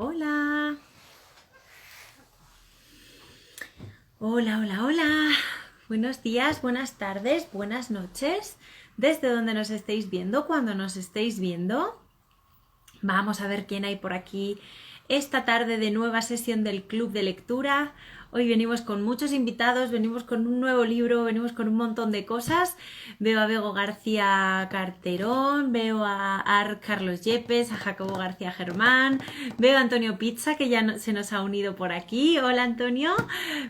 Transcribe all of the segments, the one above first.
Hola. Hola, hola, hola. Buenos días, buenas tardes, buenas noches. Desde donde nos estéis viendo, cuando nos estéis viendo. Vamos a ver quién hay por aquí esta tarde de nueva sesión del Club de Lectura. Hoy venimos con muchos invitados, venimos con un nuevo libro, venimos con un montón de cosas. Veo a Bego García Carterón, veo a Ar Carlos Yepes, a Jacobo García Germán, veo a Antonio Pizza, que ya se nos ha unido por aquí. Hola, Antonio.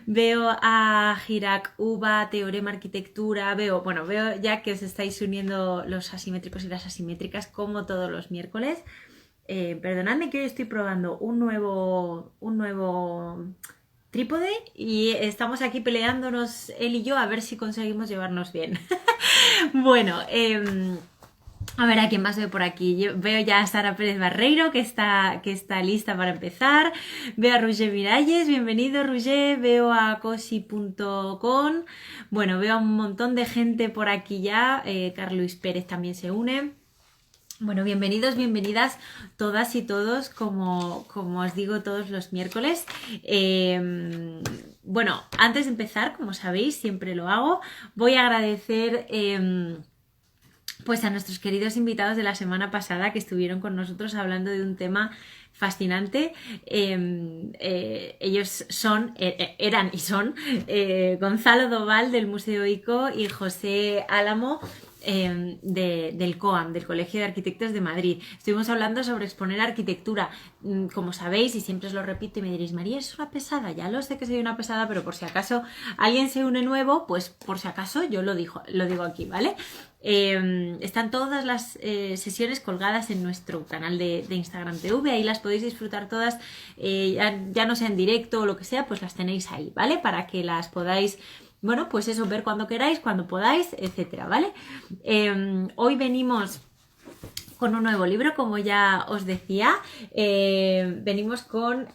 Veo a Girac Uva, Teorema Arquitectura, veo ya que os estáis uniendo los asimétricos y las asimétricas como todos los miércoles. Perdonadme que hoy estoy probando un nuevo trípode y estamos aquí peleándonos él y yo a ver si conseguimos llevarnos bien. Bueno, a ver a quién más veo por aquí. Yo veo ya a Sara Pérez Barreiro que está lista para empezar. Veo a Roger Miralles, bienvenido Roger. Veo a cosi.com. Bueno, veo a un montón de gente por aquí ya. Carlos Pérez también se une. Bueno, bienvenidos, bienvenidas todas y todos, como os digo todos los miércoles. Bueno, antes de empezar, como sabéis, siempre lo hago, voy a agradecer pues a nuestros queridos invitados de la semana pasada que estuvieron con nosotros hablando de un tema fascinante. Ellos eran y son Gonzalo Doval del Museo ICO y José Álamo del COAM, del Colegio de Arquitectos de Madrid. Estuvimos hablando sobre exponer arquitectura. Como sabéis, y siempre os lo repito y me diréis, María, es una pesada. Ya lo sé que soy una pesada, pero por si acaso alguien se une nuevo, pues por si acaso yo lo digo aquí, ¿vale? Están todas las sesiones colgadas en nuestro canal de Instagram TV, ahí las podéis disfrutar todas, ya no sea en directo o lo que sea, pues las tenéis ahí, ¿vale? Para que las podáis, bueno, pues eso, ver cuando queráis, cuando podáis, etcétera, ¿vale? Hoy venimos con un nuevo libro, como ya os decía. Venimos con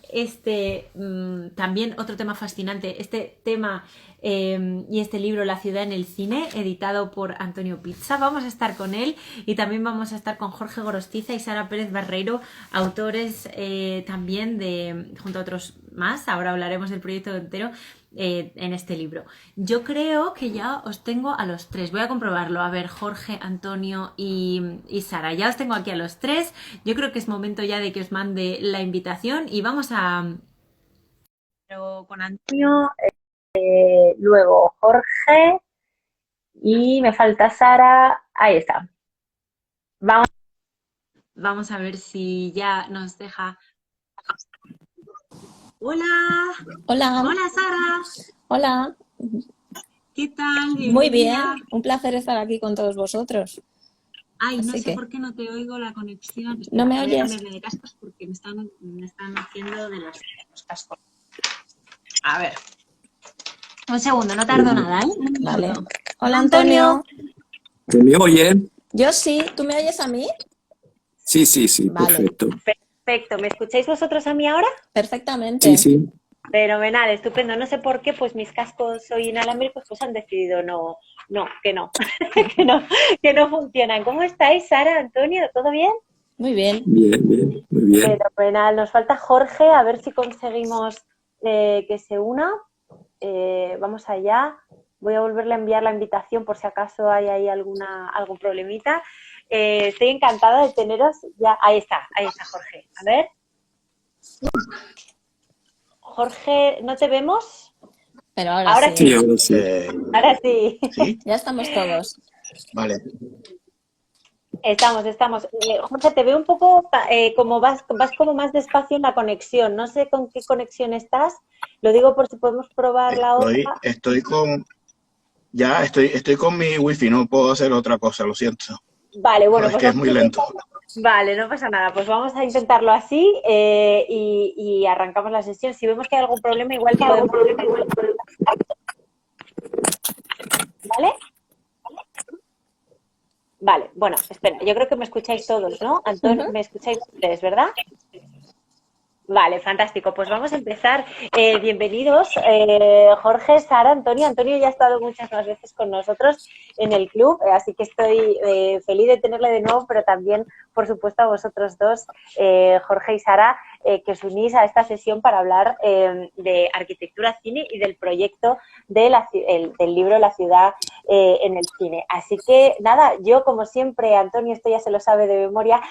también otro tema fascinante, este tema y este libro, La ciudad en el cine, editado por Antonio Pizza. Vamos a estar con él y también vamos a estar con Jorge Gorostiza y Sara Pérez Barreiro, autores también junto a otros más. Ahora hablaremos del proyecto entero en este libro. Yo creo que ya os tengo a los tres. Voy a comprobarlo. A ver, Jorge, Antonio y Sara. Ya os tengo aquí a los tres. Yo creo que es momento ya de que os mande la invitación y vamos a... Pero con Antonio, luego Jorge y me falta Sara. Ahí está. Vamos a ver si ya nos deja. Hola, Hola, hola Sara, hola, ¿qué tal? muy bien, Bienvenida. un placer estar aquí con todos vosotros. Ay, no Así sé que, por qué no te oigo la conexión. ¿no Espera, me voy a oyes? cambiarme de cascos porque me están haciendo de los cascos. A ver, un segundo, no tardo nada, ¿eh? Un Vale. minuto. Hola, Antonio. Antonio. ¿Se me oye? Yo sí, ¿tú me oyes a mí? Sí, sí, sí, Vale, perfecto. Perfecto, ¿me escucháis vosotros a mí ahora? Sí, perfectamente. sí. Fenomenal, estupendo. No sé por qué, pues mis cascos hoy inalámbricos pues han decidido que no, que no, que no funcionan. ¿Cómo estáis, Sara, Antonio? ¿Todo bien? Muy bien. Bien, bien, muy bien. Fenomenal. Nos falta Jorge, a ver si conseguimos que se una. Vamos allá. Voy a volverle a enviar la invitación por si acaso hay ahí algún problemita. Estoy encantada de teneros ya. Ahí está Jorge. A ver. Jorge, ¿no te vemos? Pero ahora Ahora sí, Sí, sí, ahora sí. ahora sí. ¿Sí? ya estamos todos. Vale. Estamos. Jorge, te veo un poco como vas como más despacio en la conexión. No sé con qué conexión estás. Lo digo por si podemos probar la otra. Estoy con mi wifi, no puedo hacer otra cosa, lo siento. Vale, No, bueno, es pues que es vamos muy a lento. intentarlo. Vale, no pasa nada. Pues vamos a intentarlo así y arrancamos la sesión. Si vemos que hay algún problema, igual podemos. ¿Vale? Vale, bueno, espera, yo creo que me escucháis todos, ¿no? Antonio, me escucháis ustedes, ¿verdad? Vale, fantástico. Pues vamos a empezar. Bienvenidos, Jorge, Sara, Antonio. Antonio ya ha estado muchas más veces con nosotros en el club, así que estoy feliz de tenerle de nuevo, pero también, por supuesto, a vosotros dos, Jorge y Sara, que os unís a esta sesión para hablar de arquitectura, cine y del proyecto del libro La ciudad en el cine. Así que nada, yo como siempre, Antonio, esto ya se lo sabe de memoria,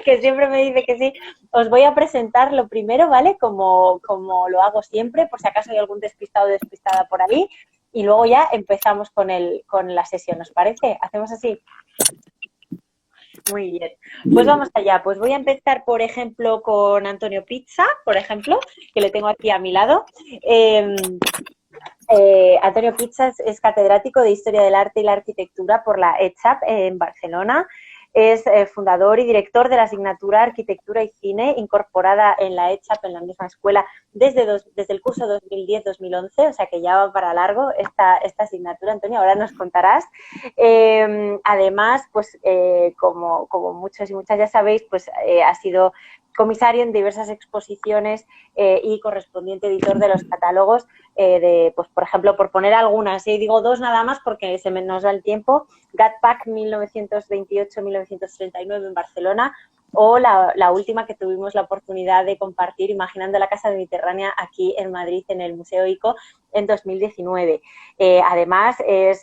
que siempre me dice que sí, os voy a presentar lo primero, ¿vale? Como lo hago siempre, por si acaso hay algún despistado o despistada por ahí, y luego ya empezamos con la sesión, ¿os parece? ¿Hacemos así? Muy bien. Pues vamos allá. Pues voy a empezar, por ejemplo, con Antonio Pizza, por ejemplo, que le tengo aquí a mi lado. Antonio Pizza es catedrático de Historia del Arte y la Arquitectura por la ECHAP en Barcelona. Es fundador y director de la asignatura Arquitectura y Cine, incorporada en la ECHAP, en la misma escuela, desde el curso 2010-2011, o sea que ya va para largo esta asignatura. Antonio, ahora nos contarás. Además, pues como muchos y muchas ya sabéis, pues ha sido comisario en diversas exposiciones y correspondiente editor de los catálogos pues por ejemplo, por poner algunas, digo dos nada más porque nos da el tiempo, GATPAC 1928-1939 en Barcelona, o la última que tuvimos la oportunidad de compartir, Imaginando la Casa Mediterránea, aquí en Madrid, en el Museo ICO, en 2019. Además, es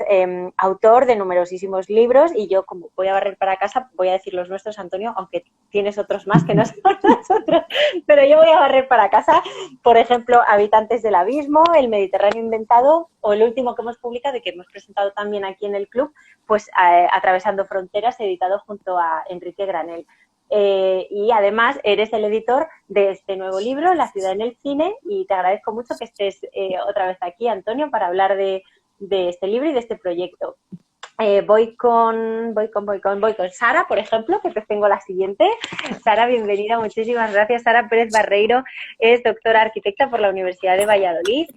autor de numerosísimos libros y yo, como voy a barrer para casa, voy a decir los nuestros, Antonio, aunque tienes otros más que no son nosotros, pero yo voy a barrer para casa. Por ejemplo, Habitantes del Abismo, El Mediterráneo Inventado, o el último que hemos publicado y que hemos presentado también aquí en el club, pues Atravesando Fronteras, editado junto a Enrique Granell. Y además eres el editor de este nuevo libro, La ciudad en el cine, y te agradezco mucho que estés otra vez aquí, Antonio, para hablar de este libro y de este proyecto. Voy con Sara, por ejemplo, que te tengo la siguiente. Sara, bienvenida, muchísimas gracias. Sara Pérez Barreiro es doctora arquitecta por la Universidad de Valladolid.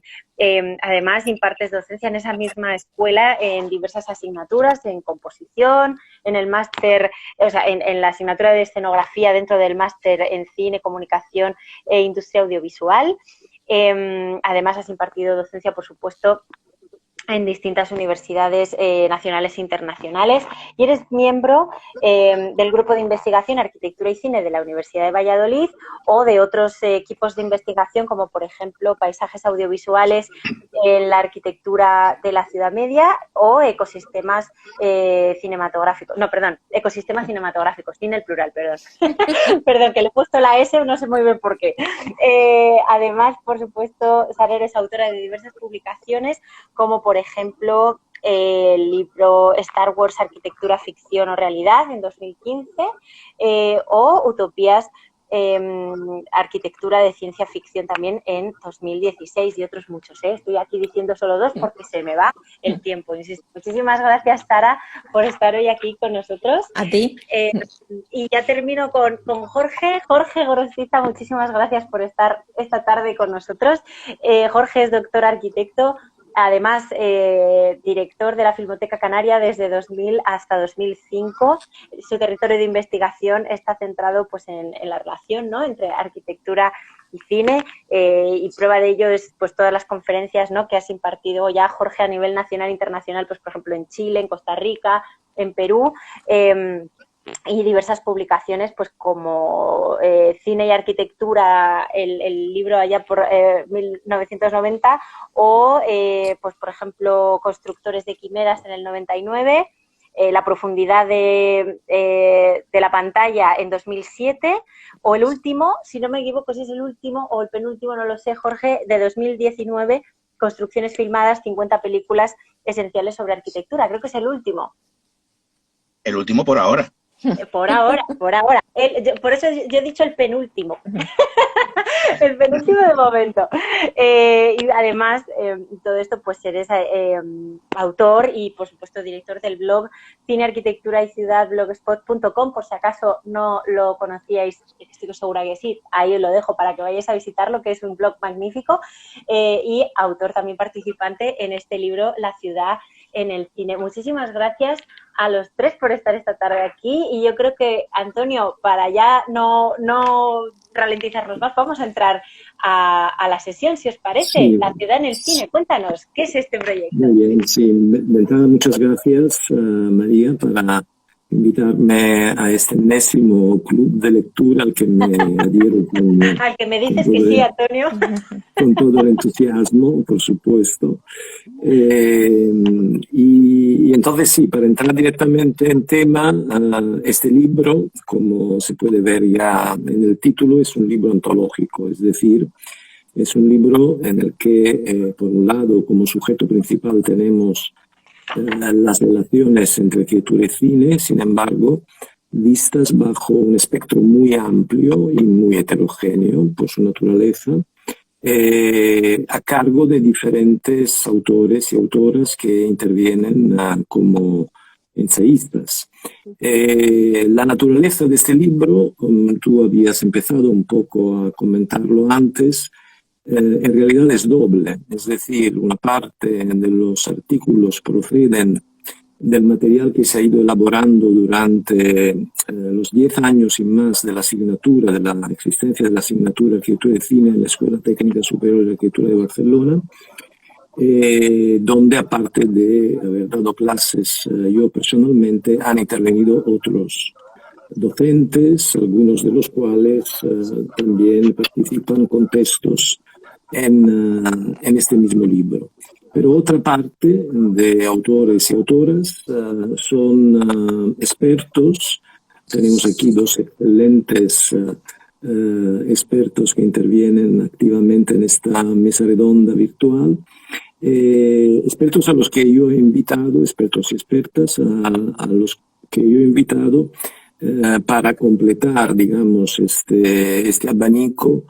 Además, impartes docencia en esa misma escuela en diversas asignaturas, en composición, en el máster, o sea, en la asignatura de escenografía dentro del máster en cine, comunicación e industria audiovisual. Además, has impartido docencia, por supuesto, en distintas universidades nacionales e internacionales, y eres miembro del grupo de investigación Arquitectura y Cine de la Universidad de Valladolid, o de otros equipos de investigación como, por ejemplo, Paisajes Audiovisuales en la Arquitectura de la Ciudad Media, o Ecosistemas Cinematográficos. No, perdón, Ecosistemas Cinematográficos, sin el plural, perdón. Perdón, que le he puesto la S, no sé muy bien por qué. Además, por supuesto, Sara, eres autora de diversas publicaciones, como por ejemplo el libro Star Wars, Arquitectura, Ficción o Realidad en 2015, o Utopías, Arquitectura de Ciencia Ficción también en 2016, y otros muchos. Estoy aquí diciendo solo dos porque se me va el tiempo. Insisto. Muchísimas gracias, Sara, por estar hoy aquí con nosotros. A ti. Y ya termino con Jorge. Jorge Gorostiza, muchísimas gracias por estar esta tarde con nosotros. Jorge es doctor arquitecto, además director de la Filmoteca Canaria desde 2000 hasta 2005. Su territorio de investigación está centrado pues en la relación, ¿no?, entre arquitectura y cine, y prueba de ello es pues todas las conferencias, ¿no?, que has impartido ya, Jorge, a nivel nacional e internacional, pues por ejemplo en Chile, en Costa Rica, en Perú, y diversas publicaciones pues como Cine y Arquitectura, el libro allá por 1990, o pues por ejemplo Constructores de Quimeras en el 99, La profundidad de la pantalla en 2007, o el último, si no me equivoco si es el último o el penúltimo, no lo sé, Jorge, de 2019, Construcciones filmadas, 50 películas esenciales sobre arquitectura. Creo que es el último. El último por ahora. Por ahora. Por eso yo he dicho el penúltimo. El penúltimo de momento. Y además, todo esto, pues eres autor y, por supuesto, director del blog Cine, Arquitectura y Ciudad, blogspot.com. Por si acaso no lo conocíais, estoy segura que sí, ahí os lo dejo para que vayáis a visitarlo, que es un blog magnífico. Y autor también participante en este libro, La ciudad en el cine. Muchísimas gracias a los tres por estar esta tarde aquí, y yo creo que, Antonio, para ya no ralentizarnos más, vamos a entrar a la sesión, si os parece. Sí. La ciudad en el cine, cuéntanos, ¿qué es este proyecto? Muy bien, sí. De entrada, muchas gracias, María, invitarme a este enésimo club de lectura al que me adhiero Al que me dices que sí, Antonio. Con todo el entusiasmo, por supuesto. Y entonces sí, para entrar directamente en tema, este libro, como se puede ver ya en el título, es un libro ontológico, es decir, es un libro en el que, por un lado, como sujeto principal tenemos las relaciones entre arquitectura y cine, sin embargo, vistas bajo un espectro muy amplio y muy heterogéneo por su naturaleza, a cargo de diferentes autores y autoras que intervienen como ensayistas. La naturaleza de este libro, como tú habías empezado un poco a comentarlo antes, en realidad es doble, es decir, una parte de los artículos proceden del material que se ha ido elaborando durante los 10 años y más de la asignatura, de la existencia de la asignatura de Arquitectura y Cine en la Escuela Técnica Superior de Arquitectura de Barcelona, donde aparte de haber dado clases yo personalmente, han intervenido otros docentes, algunos de los cuales también participan con textos en este mismo libro. Pero otra parte de autores y autoras son expertos. Tenemos aquí dos excelentes expertos que intervienen activamente en esta mesa redonda virtual. Expertos a los que yo he invitado, expertos y expertas, a los que yo he invitado para completar, digamos, este abanico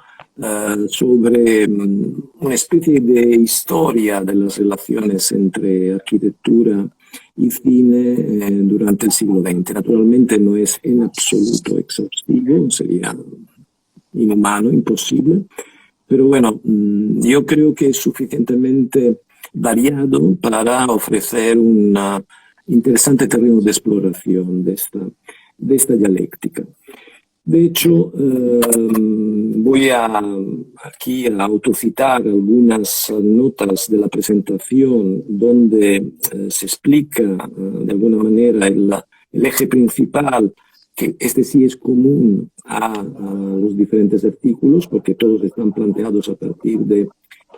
sobre una especie de historia de las relaciones entre arquitectura y cine durante el siglo XX. Naturalmente no es en absoluto exhaustivo, sería inhumano, imposible, pero bueno, yo creo que es suficientemente variado para ofrecer un interesante terreno de exploración de esta dialéctica. De hecho, voy aquí a autocitar algunas notas de la presentación donde se explica de alguna manera el eje principal, que este sí es común a los diferentes artículos, porque todos están planteados a partir de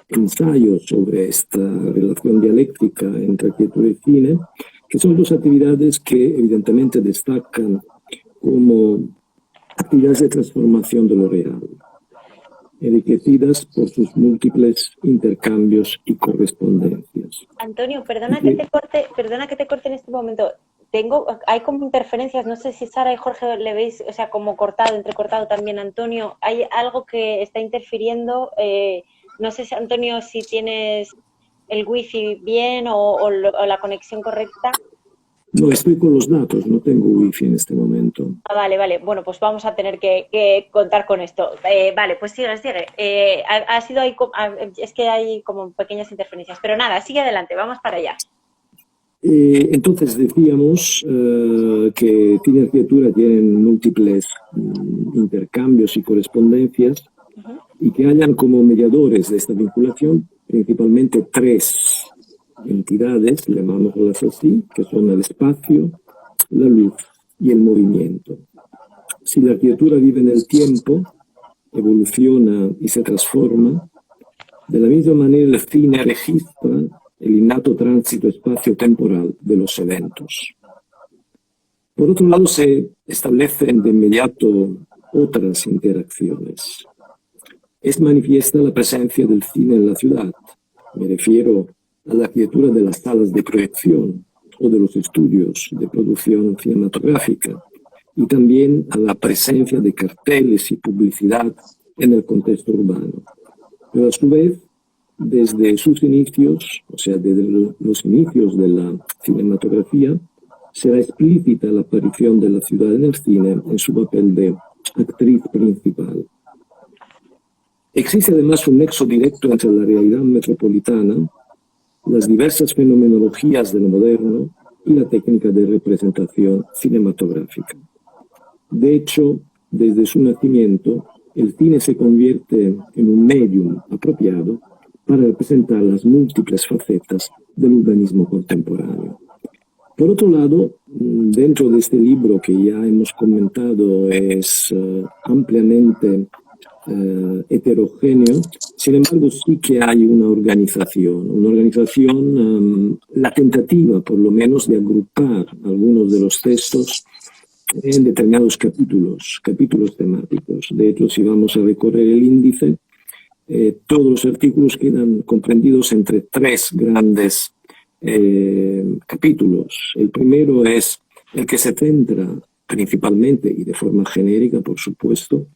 ensayos sobre esta relación dialéctica entre arquitectura y cine, que son dos actividades que evidentemente destacan como actividades de transformación de lo real, enriquecidas por sus múltiples intercambios y correspondencias. Antonio, perdona que te corte en este momento. Hay como interferencias, no sé si Sara y Jorge le veis, o sea, como entrecortado también, Antonio. Hay algo que está interfiriendo. No sé, Antonio, si tienes el wifi bien o la conexión correcta. No, estoy con los datos, no tengo wifi en este momento. Vale. Bueno, pues vamos a tener que contar con esto. Vale, pues sigue. Ha sido ahí, es que hay como pequeñas interferencias, pero nada, sigue adelante, vamos para allá. Entonces decíamos que cine y arquitectura tienen múltiples intercambios y correspondencias y que hayan como mediadores de esta vinculación principalmente tres entidades, llamámoslas así, que son el espacio, la luz y el movimiento. Si la arquitectura vive en el tiempo, evoluciona y se transforma, de la misma manera el cine registra el innato tránsito espacio-temporal de los eventos. Por otro lado, se establecen de inmediato otras interacciones. Es manifiesta la presencia del cine en la ciudad. Me refiero a la arquitectura de las salas de proyección o de los estudios de producción cinematográfica, y también a la presencia de carteles y publicidad en el contexto urbano. Pero a su vez, desde sus inicios, o sea, desde los inicios de la cinematografía, será explícita la aparición de la ciudad en el cine en su papel de actriz principal. Existe además un nexo directo entre la realidad metropolitana, las diversas fenomenologías de lo moderno y la técnica de representación cinematográfica. De hecho, desde su nacimiento, el cine se convierte en un medium apropiado para representar las múltiples facetas del urbanismo contemporáneo. Por otro lado, dentro de este libro que ya hemos comentado es ampliamente heterogéneo, sin embargo sí que hay una organización, la tentativa por lo menos de agrupar algunos de los textos en determinados capítulos temáticos. De hecho, si vamos a recorrer el índice, todos los artículos quedan comprendidos entre tres grandes capítulos. El primero es el que se centra principalmente, y de forma genérica, por supuesto,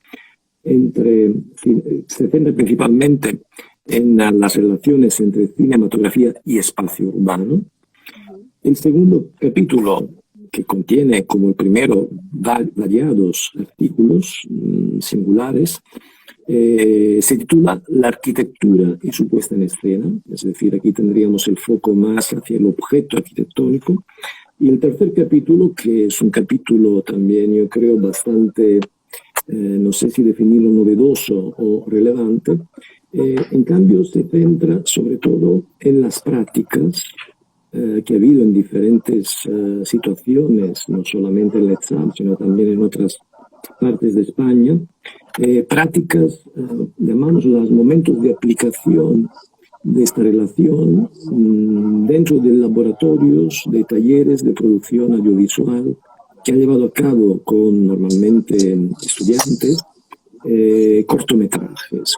se centra principalmente en las relaciones entre cinematografía y espacio urbano. El segundo capítulo, que contiene, como el primero, variados artículos singulares, se titula La arquitectura y su puesta en escena, es decir, aquí tendríamos el foco más hacia el objeto arquitectónico. Y el tercer capítulo, que es un capítulo también, yo creo, bastante, no sé si definirlo novedoso o relevante, en cambio se centra sobre todo en las prácticas que ha habido en diferentes situaciones, no solamente en Letzam, sino también en otras partes de España, prácticas, llamamos los momentos de aplicación de esta relación dentro de laboratorios, de talleres de producción audiovisual que han llevado a cabo con normalmente estudiantes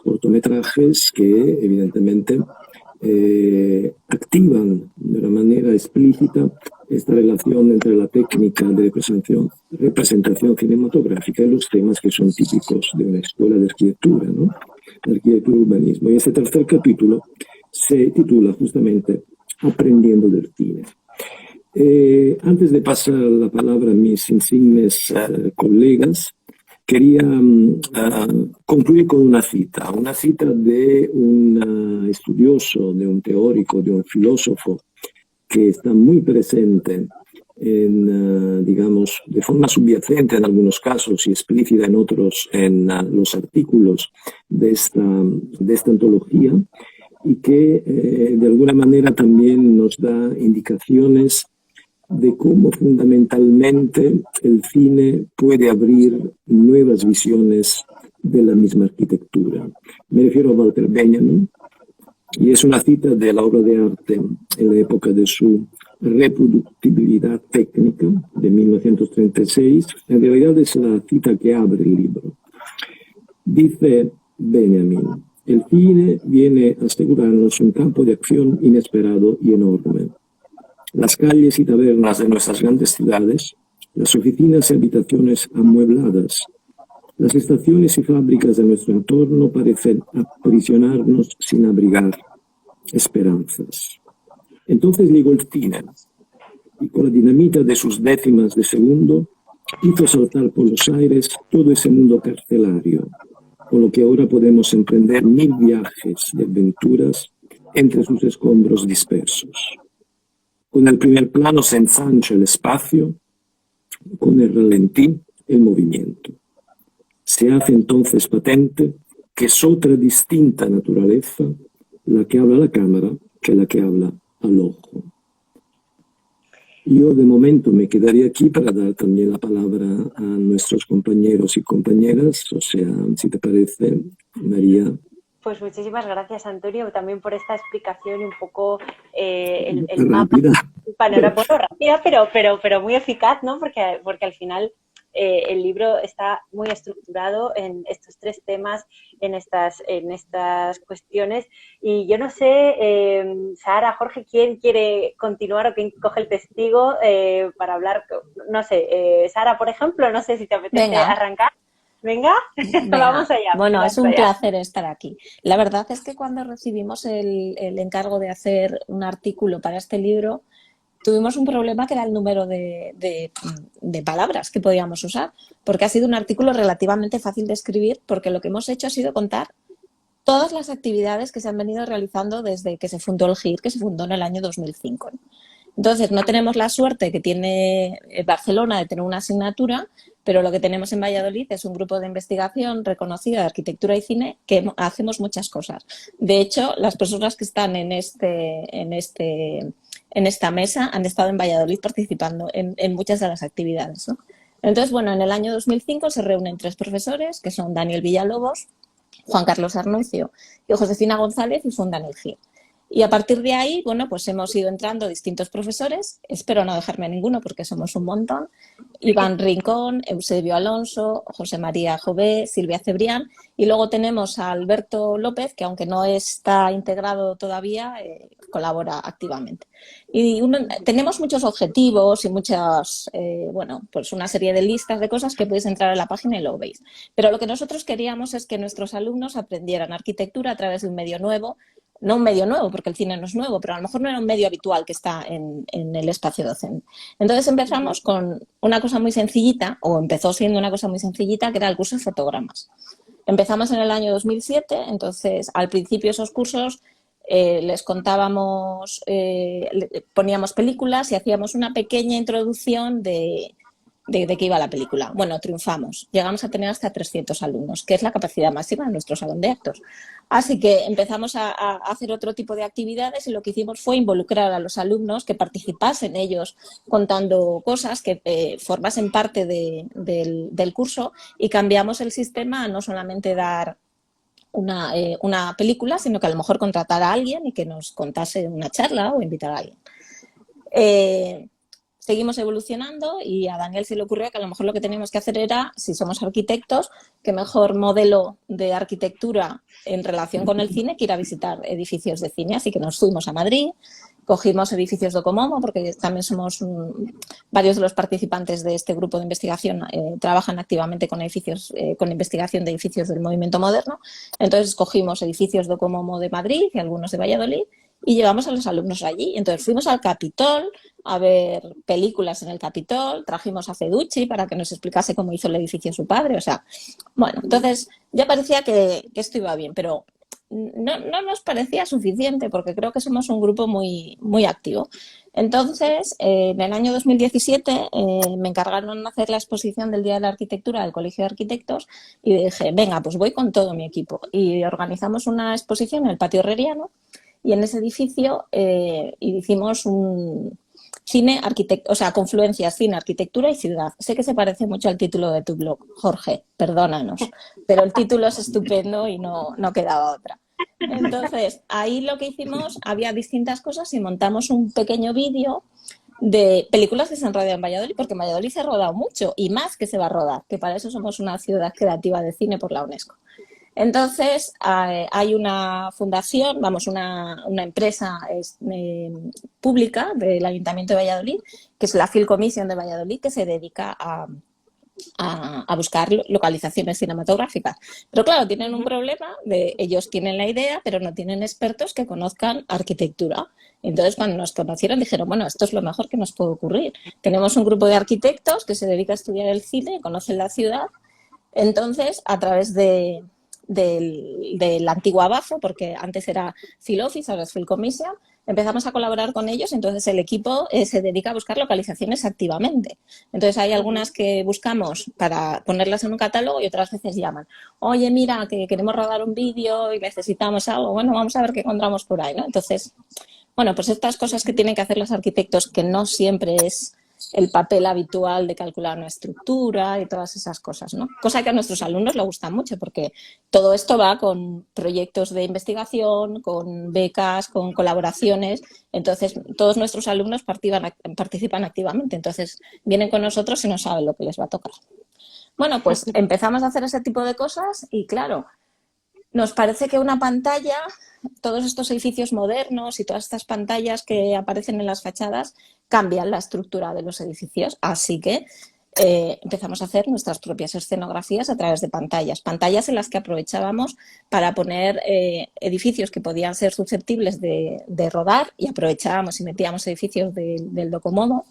cortometrajes que evidentemente activan de una manera explícita esta relación entre la técnica de representación cinematográfica y los temas que son típicos de una escuela de arquitectura, ¿no? De arquitectura y urbanismo. Y este tercer capítulo se titula justamente Aprendiendo del cine. Antes de pasar la palabra a mis insignes colegas, quería concluir con una cita de un estudioso, de un teórico, de un filósofo que está muy presente digamos, de forma subyacente en algunos casos y explícita en otros, en los artículos de esta antología, y que de alguna manera también nos da indicaciones de cómo fundamentalmente el cine puede abrir nuevas visiones de la misma arquitectura. Me refiero a Walter Benjamin, y es una cita de la obra de arte en la época de su reproductibilidad técnica de 1936. En realidad es la cita que abre el libro. Dice Benjamin: el cine viene a asegurarnos un campo de acción inesperado y enorme. Las calles y tabernas de nuestras grandes ciudades, las oficinas y habitaciones amuebladas, las estaciones y fábricas de nuestro entorno parecen aprisionarnos sin abrigar esperanzas. Entonces llegó el cine, y con la dinamita de sus décimas de segundo hizo saltar por los aires todo ese mundo carcelario, con lo que ahora podemos emprender 1000 viajes de aventuras entre sus escombros dispersos. Con el primer plano se ensancha el espacio, con el ralentí el movimiento. Se hace entonces patente que es otra distinta naturaleza la que habla a la cámara que la que habla al ojo. Yo de momento me quedaría aquí para dar también la palabra a nuestros compañeros y compañeras, o sea, si te parece, María. Pues muchísimas gracias, Antonio, también por esta explicación y un poco el mapa, el panorama, bueno, rápida, pero muy eficaz, ¿no? Porque al final el libro está muy estructurado en estos tres temas, en estas cuestiones. Y yo no sé, Sara, Jorge, ¿quién quiere continuar o quién coge el testigo para hablar? No sé, Sara, por ejemplo, no sé si te apetece arrancar. Venga, vamos allá. Bueno, es un placer estar aquí. La verdad es que cuando recibimos el encargo de hacer un artículo para este libro, tuvimos un problema que era el número de palabras que podíamos usar, porque ha sido un artículo relativamente fácil de escribir, porque lo que hemos hecho ha sido contar todas las actividades que se han venido realizando desde que se fundó el GIR, que se fundó en el año 2005. Entonces, no tenemos la suerte que tiene Barcelona de tener una asignatura, pero lo que tenemos en Valladolid es un grupo de investigación reconocido de arquitectura y cine que hacemos muchas cosas. De hecho, las personas que están en en esta mesa han estado en Valladolid participando en muchas de las actividades, ¿no? Entonces, bueno, en el año 2005 se reúnen 3 profesores, que son Daniel Villalobos, Juan Carlos Arnuncio y Josefina González, y fundan el GIE. Y a partir de ahí, bueno, pues hemos ido entrando distintos profesores, espero no dejarme a ninguno porque somos un montón: Iván Rincón, Eusebio Alonso, José María Jové, Silvia Cebrián, y luego tenemos a Alberto López, que aunque no está integrado todavía, colabora activamente. Y tenemos muchos objetivos y muchas, bueno, pues una serie de listas de cosas que podéis entrar a la página y lo veis. Pero lo que nosotros queríamos es que nuestros alumnos aprendieran arquitectura a través de un medio nuevo. No un medio nuevo, porque el cine no es nuevo, pero a lo mejor no era un medio habitual que está en el espacio docente. Entonces empezamos con una cosa muy sencillita, o empezó siendo una cosa muy sencillita, que era el curso de fotogramas. Empezamos en el año 2007, entonces al principio esos cursos les contábamos, poníamos películas y hacíamos una pequeña introducción de qué iba la película. Bueno, triunfamos. Llegamos a tener hasta 300 alumnos, que es la capacidad máxima de nuestro salón de actos. Así que empezamos a hacer otro tipo de actividades y lo que hicimos fue involucrar a los alumnos, que participasen ellos contando cosas, que formasen parte del curso, y cambiamos el sistema a no solamente dar una película, sino que a lo mejor contratar a alguien y que nos contase una charla o invitar a alguien. Seguimos evolucionando y a Daniel se le ocurrió que a lo mejor lo que teníamos que hacer era, si somos arquitectos, qué mejor modelo de arquitectura en relación con el cine que ir a visitar edificios de cine. Así que nos fuimos a Madrid, cogimos edificios Docomomo, porque también somos varios de los participantes de este grupo de investigación, trabajan activamente con edificios, con investigación de edificios del movimiento moderno. Entonces cogimos edificios Docomomo de Madrid y algunos de Valladolid y llevamos a los alumnos allí. Entonces fuimos al Capitol a ver películas en el Capitol, trajimos a Feducci para que nos explicase cómo hizo el edificio su padre. O sea, bueno, entonces ya parecía que esto iba bien, pero no nos parecía suficiente, porque creo que somos un grupo muy, muy activo. Entonces, en el año 2017 me encargaron de hacer la exposición del Día de la Arquitectura del Colegio de Arquitectos y dije, venga, pues voy con todo mi equipo. Y organizamos una exposición en el Patio Herreriano, y en ese edificio hicimos un cine, o sea, confluencias, cine, arquitectura y ciudad. Sé que se parece mucho al título de tu blog, Jorge, perdónanos, pero el título es estupendo y no quedaba otra. Entonces, ahí lo que hicimos, había distintas cosas y montamos un pequeño vídeo de películas que se han rodado en Valladolid, porque en Valladolid se ha rodado mucho y más que se va a rodar, que para eso somos una ciudad creativa de cine por la UNESCO. Entonces, hay una fundación, vamos, una empresa pública del Ayuntamiento de Valladolid, que es la Film Commission de Valladolid, que se dedica a buscar localizaciones cinematográficas. Pero claro, tienen un problema de ellos tienen la idea, pero no tienen expertos que conozcan arquitectura. Entonces, cuando nos conocieron, dijeron, bueno, esto es lo mejor que nos puede ocurrir. Tenemos un grupo de arquitectos que se dedica a estudiar el cine, conocen la ciudad. Entonces, a través del antiguo ABAFO, porque antes era Film Office, ahora es Film Commission, empezamos a colaborar con ellos. Entonces el equipo se dedica a buscar localizaciones activamente. Entonces hay algunas que buscamos para ponerlas en un catálogo y otras veces llaman, oye, mira, que queremos rodar un vídeo y necesitamos algo, bueno, vamos a ver qué encontramos por ahí, ¿no? Entonces, bueno, pues estas cosas que tienen que hacer los arquitectos, que no siempre es el papel habitual de calcular una estructura y todas esas cosas, ¿no? Cosa que a nuestros alumnos les gusta mucho, porque todo esto va con proyectos de investigación, con becas, con colaboraciones. Entonces, todos nuestros alumnos participan activamente. Entonces, vienen con nosotros y no saben lo que les va a tocar. Bueno, pues empezamos a hacer ese tipo de cosas y, claro, nos parece que una pantalla, todos estos edificios modernos y todas estas pantallas que aparecen en las fachadas cambian la estructura de los edificios. Así que empezamos a hacer nuestras propias escenografías a través de pantallas en las que aprovechábamos para poner edificios que podían ser susceptibles de rodar, y aprovechábamos y metíamos edificios del Docomomo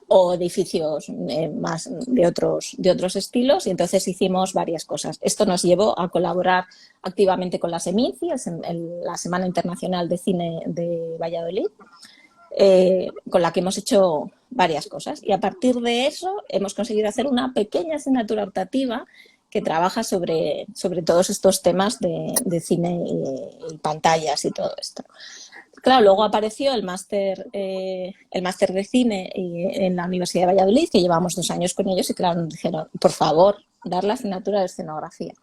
o edificios más de otros estilos, y entonces hicimos varias cosas. Esto nos llevó a colaborar activamente con la SEMICI, la Semana Internacional de Cine de Valladolid, con la que hemos hecho varias cosas. Y a partir de eso hemos conseguido hacer una pequeña asignatura optativa que trabaja sobre todos estos temas de cine y pantallas y todo esto. Claro, luego apareció el máster de cine en la Universidad de Valladolid, que llevamos 2 años con ellos, y claro, nos dijeron, por favor, dar la asignatura de escenografía.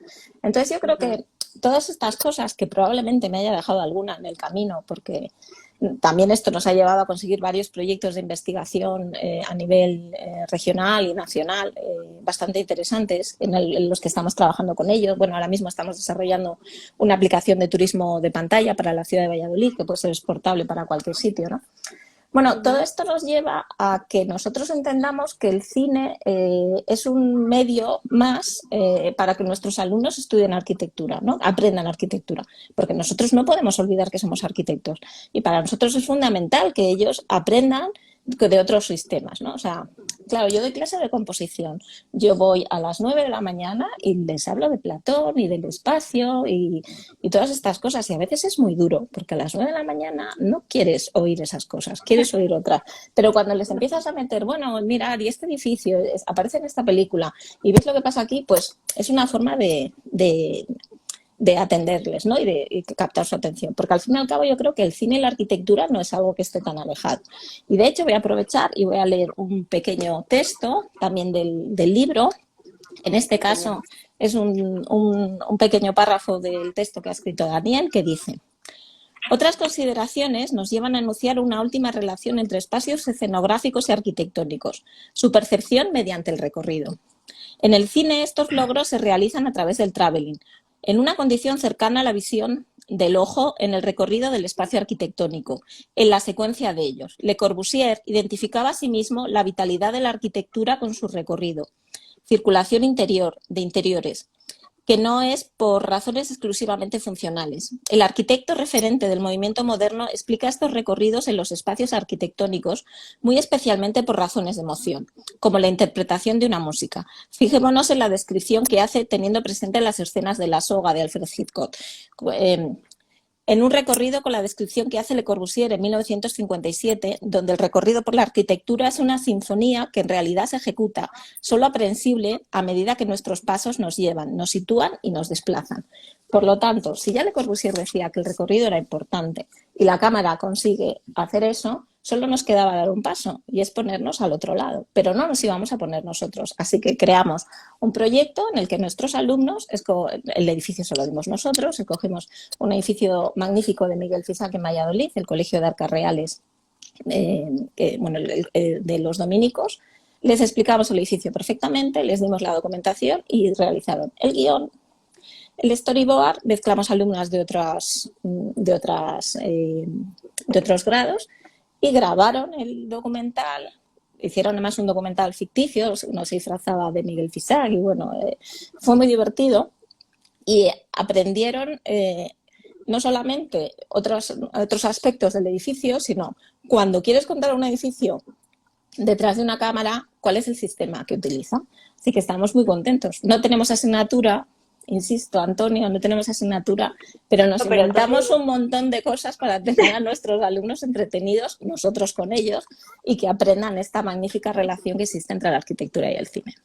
Entonces yo creo que todas estas cosas, que probablemente me haya dejado alguna en el camino, porque también esto nos ha llevado a conseguir varios proyectos de investigación a nivel regional y nacional bastante interesantes, en los que estamos trabajando con ellos. Bueno, ahora mismo estamos desarrollando una aplicación de turismo de pantalla para la ciudad de Valladolid, que puede ser exportable para cualquier sitio, ¿no? Bueno, todo esto nos lleva a que nosotros entendamos que el cine es un medio más para que nuestros alumnos estudien arquitectura, ¿no? Aprendan arquitectura, porque nosotros no podemos olvidar que somos arquitectos y para nosotros es fundamental que ellos aprendan de otros sistemas, ¿no? O sea, claro, yo doy clase de composición. Yo voy a las 9 de la mañana y les hablo de Platón y del espacio y todas estas cosas. Y a veces es muy duro, porque a las 9 de la mañana no quieres oír esas cosas, quieres oír otras. Pero cuando les empiezas a meter, bueno, mirad, y este edificio aparece en esta película y ves lo que pasa aquí, pues es una forma de atenderles, ¿no? Y captar su atención. Porque al fin y al cabo yo creo que el cine y la arquitectura no es algo que esté tan alejado. Y de hecho voy a aprovechar y voy a leer un pequeño texto también del libro. En este caso es un pequeño párrafo del texto que ha escrito Daniel, que dice: otras consideraciones nos llevan a enunciar una última relación entre espacios escenográficos y arquitectónicos, su percepción mediante el recorrido. En el cine estos logros se realizan a través del traveling, en una condición cercana a la visión del ojo en el recorrido del espacio arquitectónico, en la secuencia de ellos. Le Corbusier identificaba asimismo la vitalidad de la arquitectura con su recorrido, circulación interior, de interiores, que no es por razones exclusivamente funcionales. El arquitecto referente del movimiento moderno explica estos recorridos en los espacios arquitectónicos muy especialmente por razones de emoción, como la interpretación de una música. Fijémonos en la descripción que hace teniendo presente las escenas de La soga de Alfred Hitchcock. En un recorrido con la descripción que hace Le Corbusier en 1957, donde el recorrido por la arquitectura es una sinfonía que en realidad se ejecuta, solo aprehensible a medida que nuestros pasos nos llevan, nos sitúan y nos desplazan. Por lo tanto, si ya Le Corbusier decía que el recorrido era importante y la cámara consigue hacer eso, solo nos quedaba dar un paso y es ponernos al otro lado, pero no nos íbamos a poner nosotros. Así que creamos un proyecto en el que nuestros alumnos, el edificio se lo dimos nosotros, escogimos un edificio magnífico de Miguel Fisac en Valladolid, el Colegio de Arcas Reales de los dominicos. Les explicamos el edificio perfectamente, les dimos la documentación y realizaron el guión, el storyboard. Mezclamos alumnas de otros grados y grabaron el documental. Hicieron además un documental ficticio, uno se disfrazaba de Miguel Fisac y bueno, fue muy divertido y aprendieron no solamente otros aspectos del edificio, sino cuando quieres contar un edificio detrás de una cámara, cuál es el sistema que utiliza. Así que estamos muy contentos. No tenemos asignatura, insisto, Antonio, no tenemos asignatura, pero nos inventamos un montón de cosas para tener a nuestros alumnos entretenidos, nosotros con ellos, y que aprendan esta magnífica relación que existe entre la arquitectura y el cine.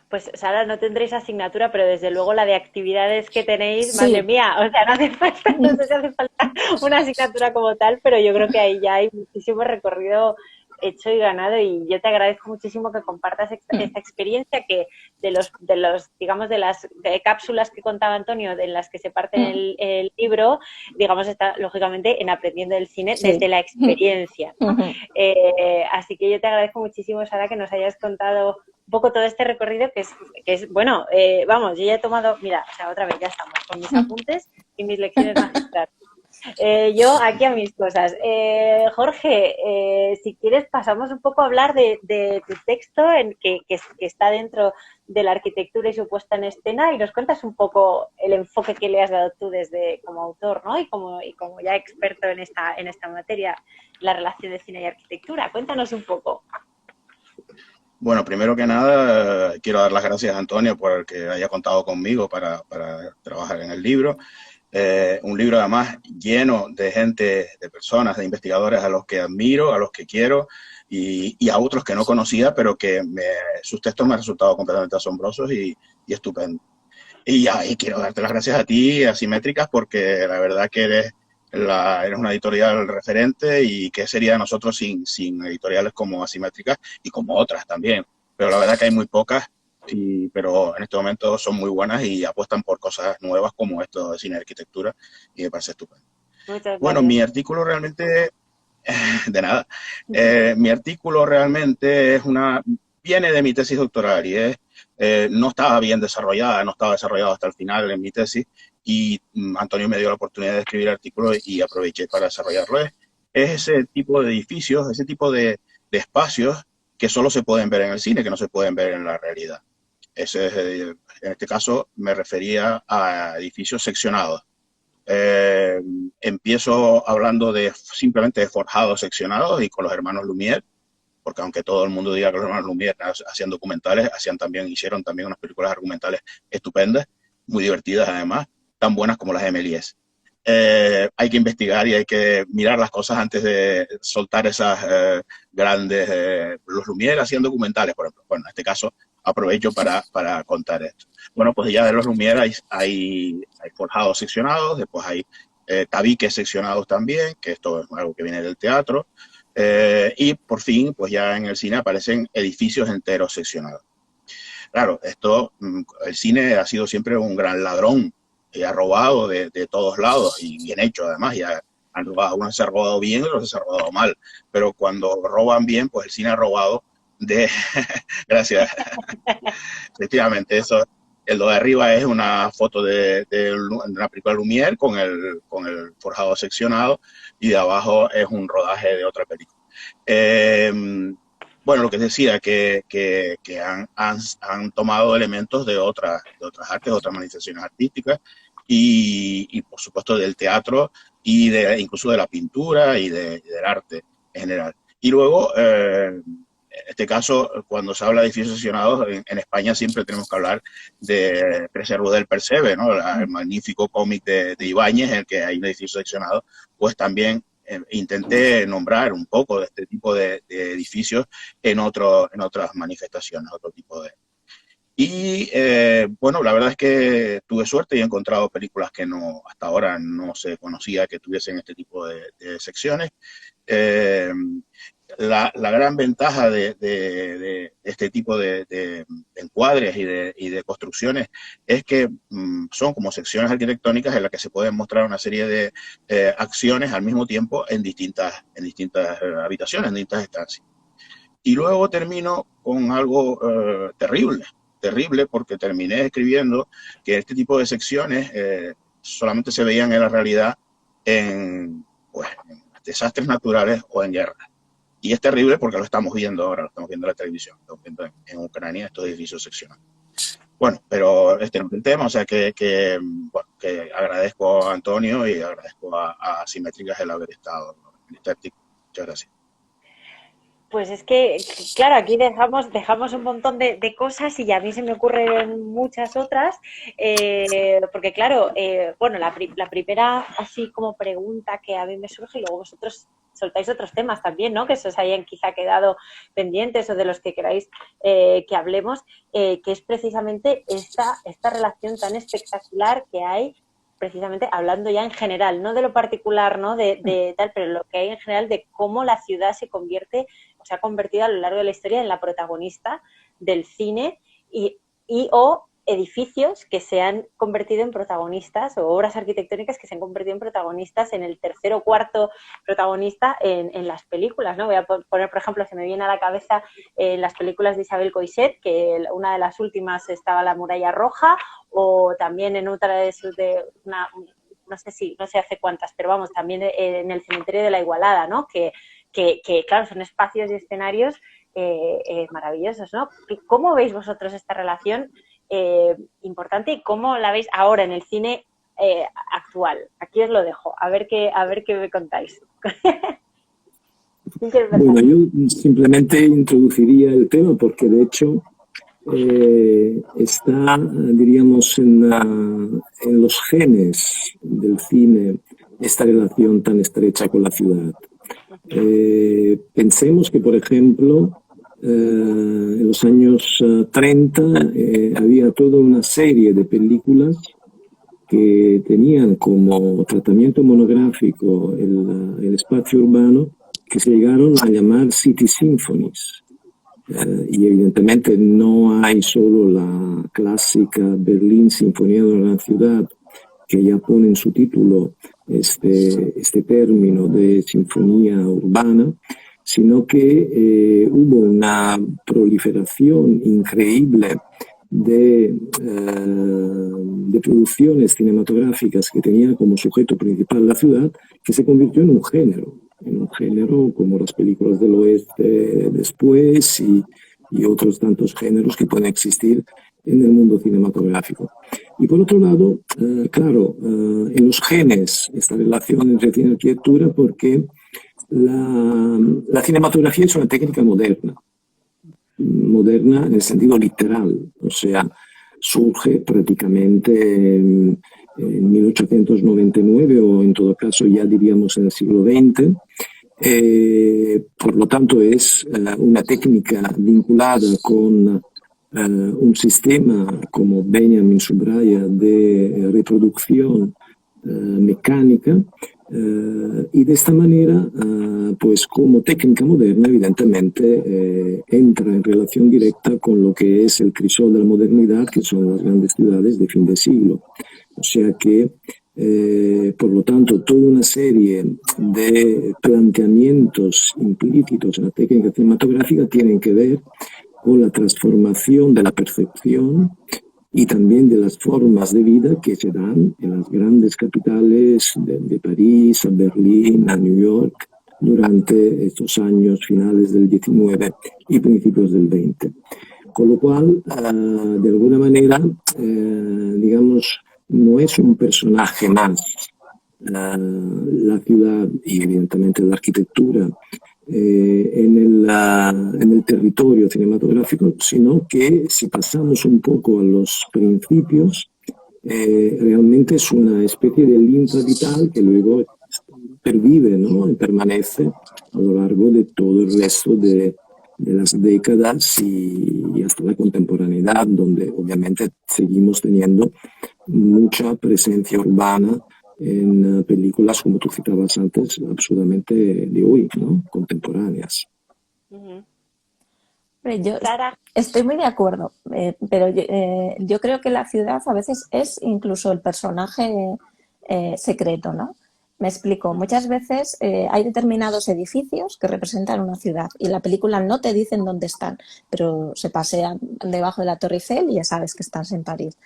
Pues Sara, no tendréis asignatura, pero desde luego la de actividades que tenéis, Sí. Madre mía, o sea, no sé si hace falta una asignatura como tal, pero yo creo que ahí ya hay muchísimo recorrido hecho y ganado, y yo te agradezco muchísimo que compartas esta experiencia que de las cápsulas que contaba Antonio, en las que se parte el libro, digamos, está lógicamente en aprendiendo el cine desde la experiencia, ¿no? Así que yo te agradezco muchísimo, Sara, que nos hayas contado un poco todo este recorrido que es bueno, vamos, yo ya he tomado, mira, o sea, otra vez ya estamos con mis apuntes y mis lecciones magistrales. Yo aquí a mis cosas. Jorge, si quieres pasamos un poco a hablar de tu texto que está dentro de la arquitectura y su puesta en escena, y nos cuentas un poco el enfoque que le has dado tú desde como autor, ¿no? Y como ya experto en esta materia, la relación de cine y arquitectura. Cuéntanos un poco. Bueno, primero que nada, quiero dar las gracias a Antonio por que haya contado conmigo para trabajar en el libro. Un libro además lleno de gente, de personas, de investigadores a los que admiro, a los que quiero y a otros que no conocía, pero que sus textos me han resultado completamente asombrosos y estupendos. Y quiero darte las gracias a ti, Asimétricas, porque la verdad que eres eres una editorial referente y qué sería de nosotros sin editoriales como Asimétricas y como otras también. Pero la verdad que hay muy pocas, pero en este momento son muy buenas y apuestan por cosas nuevas como esto de cine y arquitectura y me parece estupendo. Muchas Bueno, gracias. mi artículo realmente, de nada, mi artículo realmente viene de mi tesis doctoral y no estaba bien desarrollada, no estaba desarrollado hasta el final en mi tesis y Antonio me dio la oportunidad de escribir el artículo y aproveché para desarrollarlo. Es ese tipo de edificios, ese tipo de espacios que solo se pueden ver en el cine, que no se pueden ver en la realidad. En este caso me refería a edificios seccionados. Empiezo hablando simplemente de forjados seccionados y con los hermanos Lumière, porque aunque todo el mundo diga que los hermanos Lumière hacían documentales, hicieron también unas películas argumentales estupendas, muy divertidas además, tan buenas como las de Méliès. Hay que investigar y hay que mirar las cosas antes de soltar esas grandes... los Lumière hacían documentales, por ejemplo. Bueno, en este caso aprovecho para contar esto. Bueno, pues ya de los Lumière hay forjados seccionados, después hay tabiques seccionados también, que esto es algo que viene del teatro, y por fin, pues ya en el cine aparecen edificios enteros seccionados. Claro, el cine ha sido siempre un gran ladrón, y ha robado de todos lados, y bien hecho además, han robado, unos se ha robado bien y otros se ha robado mal, pero cuando roban bien, pues el cine ha robado de... Gracias. Efectivamente, el de arriba es una foto de una película Lumière con el forjado seccionado y de abajo es un rodaje de otra película. Bueno, lo que decía, que han tomado elementos de otras artes, de otras manifestaciones artísticas y por supuesto del teatro y incluso de la pintura y del arte en general. Y luego, en este caso, cuando se habla de edificios seccionados, en España siempre tenemos que hablar de Preservo del Percebe, ¿no? El magnífico cómic de Ibáñez, en el que hay un edificio seccionado, pues también intenté nombrar un poco de este tipo de edificios en otras manifestaciones, otro tipo de... Y bueno, la verdad es que tuve suerte y he encontrado películas que hasta ahora no se conocía que tuviesen este tipo de secciones. La gran ventaja de este tipo de encuadres y de construcciones es que son como secciones arquitectónicas en las que se pueden mostrar una serie de acciones al mismo tiempo en distintas habitaciones, en distintas estancias. Y luego termino con algo terrible, porque terminé escribiendo que este tipo de secciones solamente se veían en la realidad en desastres naturales o en guerras. Y es terrible porque lo estamos viendo ahora, lo estamos viendo en la televisión, estamos viendo en Ucrania estos edificios seccionados. Bueno, pero este no es el tema, o sea que agradezco a Antonio y agradezco a Asimétricas el haber estado en este artículo. Muchas gracias. Pues es que, claro, aquí dejamos un montón de cosas y a mí se me ocurren muchas otras, porque claro, bueno, la primera así como pregunta que a mí me surge y luego vosotros soltáis otros temas también, ¿no? Que se os hayan quizá quedado pendientes o de los que queráis que hablemos, que es precisamente esta relación tan espectacular que hay, precisamente hablando ya en general, no de lo particular, ¿no? De tal, pero lo que hay en general de cómo la ciudad se ha convertido a lo largo de la historia en la protagonista del cine o edificios que se han convertido en protagonistas o obras arquitectónicas que se han convertido en protagonistas en el tercer o cuarto protagonista en las películas, ¿no? Voy a poner, por ejemplo, se me viene a la cabeza las películas de Isabel Coixet, que una de las últimas estaba La Muralla Roja, o también en otra no sé hace cuántas, pero vamos, también en el Cementerio de la Igualada, ¿no? Que claro, son espacios y escenarios maravillosos, ¿no? ¿Cómo veis vosotros esta relación importante y cómo la veis ahora en el cine actual? Aquí os lo dejo, a ver qué me contáis. Bueno, yo simplemente introduciría el tema porque de hecho está, diríamos, en los genes del cine esta relación tan estrecha con la ciudad. Pensemos que, por ejemplo, en los años 30 había toda una serie de películas que tenían como tratamiento monográfico el espacio urbano, que se llegaron a llamar City Symphonies. Y evidentemente no hay solo la clásica Berlín Sinfonía de una gran ciudad, que ya pone en su título este término de sinfonía urbana, sino que hubo una proliferación increíble de producciones cinematográficas que tenía como sujeto principal la ciudad, que se convirtió en un género como las películas del oeste después y otros tantos géneros que pueden existir en el mundo cinematográfico. Y por otro lado, claro, en los genes esta relación entre cine y arquitectura, porque la cinematografía es una técnica moderna en el sentido literal, o sea, surge prácticamente en 1899 o en todo caso ya diríamos en el siglo XX. Por lo tanto es una técnica vinculada con un sistema, como Benjamin subraya, de reproducción mecánica, y de esta manera, pues como técnica moderna, evidentemente entra en relación directa con lo que es el crisol de la modernidad, que son las grandes ciudades de fin de siglo. O sea que, por lo tanto, toda una serie de planteamientos implícitos en la técnica cinematográfica tienen que ver con la transformación de la percepción y también de las formas de vida que se dan en las grandes capitales de París, a Berlín, a New York, durante estos años finales del XIX y principios del XX. Con lo cual, de alguna manera, digamos, no es un personaje más la ciudad y evidentemente la arquitectura en el territorio cinematográfico, sino que si pasamos un poco a los principios, realmente es una especie de linfa vital que luego pervive, ¿no? Y permanece a lo largo de todo el resto de las décadas y hasta la contemporaneidad, donde obviamente seguimos teniendo mucha presencia urbana en películas, como tú citabas antes, absolutamente de hoy, ¿no? Contemporáneas. Yo estoy muy de acuerdo, pero yo creo que la ciudad a veces es incluso el personaje secreto, ¿no? Me explico. Muchas veces hay determinados edificios que representan una ciudad y en la película no te dicen dónde están, pero se pasean debajo de la Torre Eiffel y ya sabes que estás en París.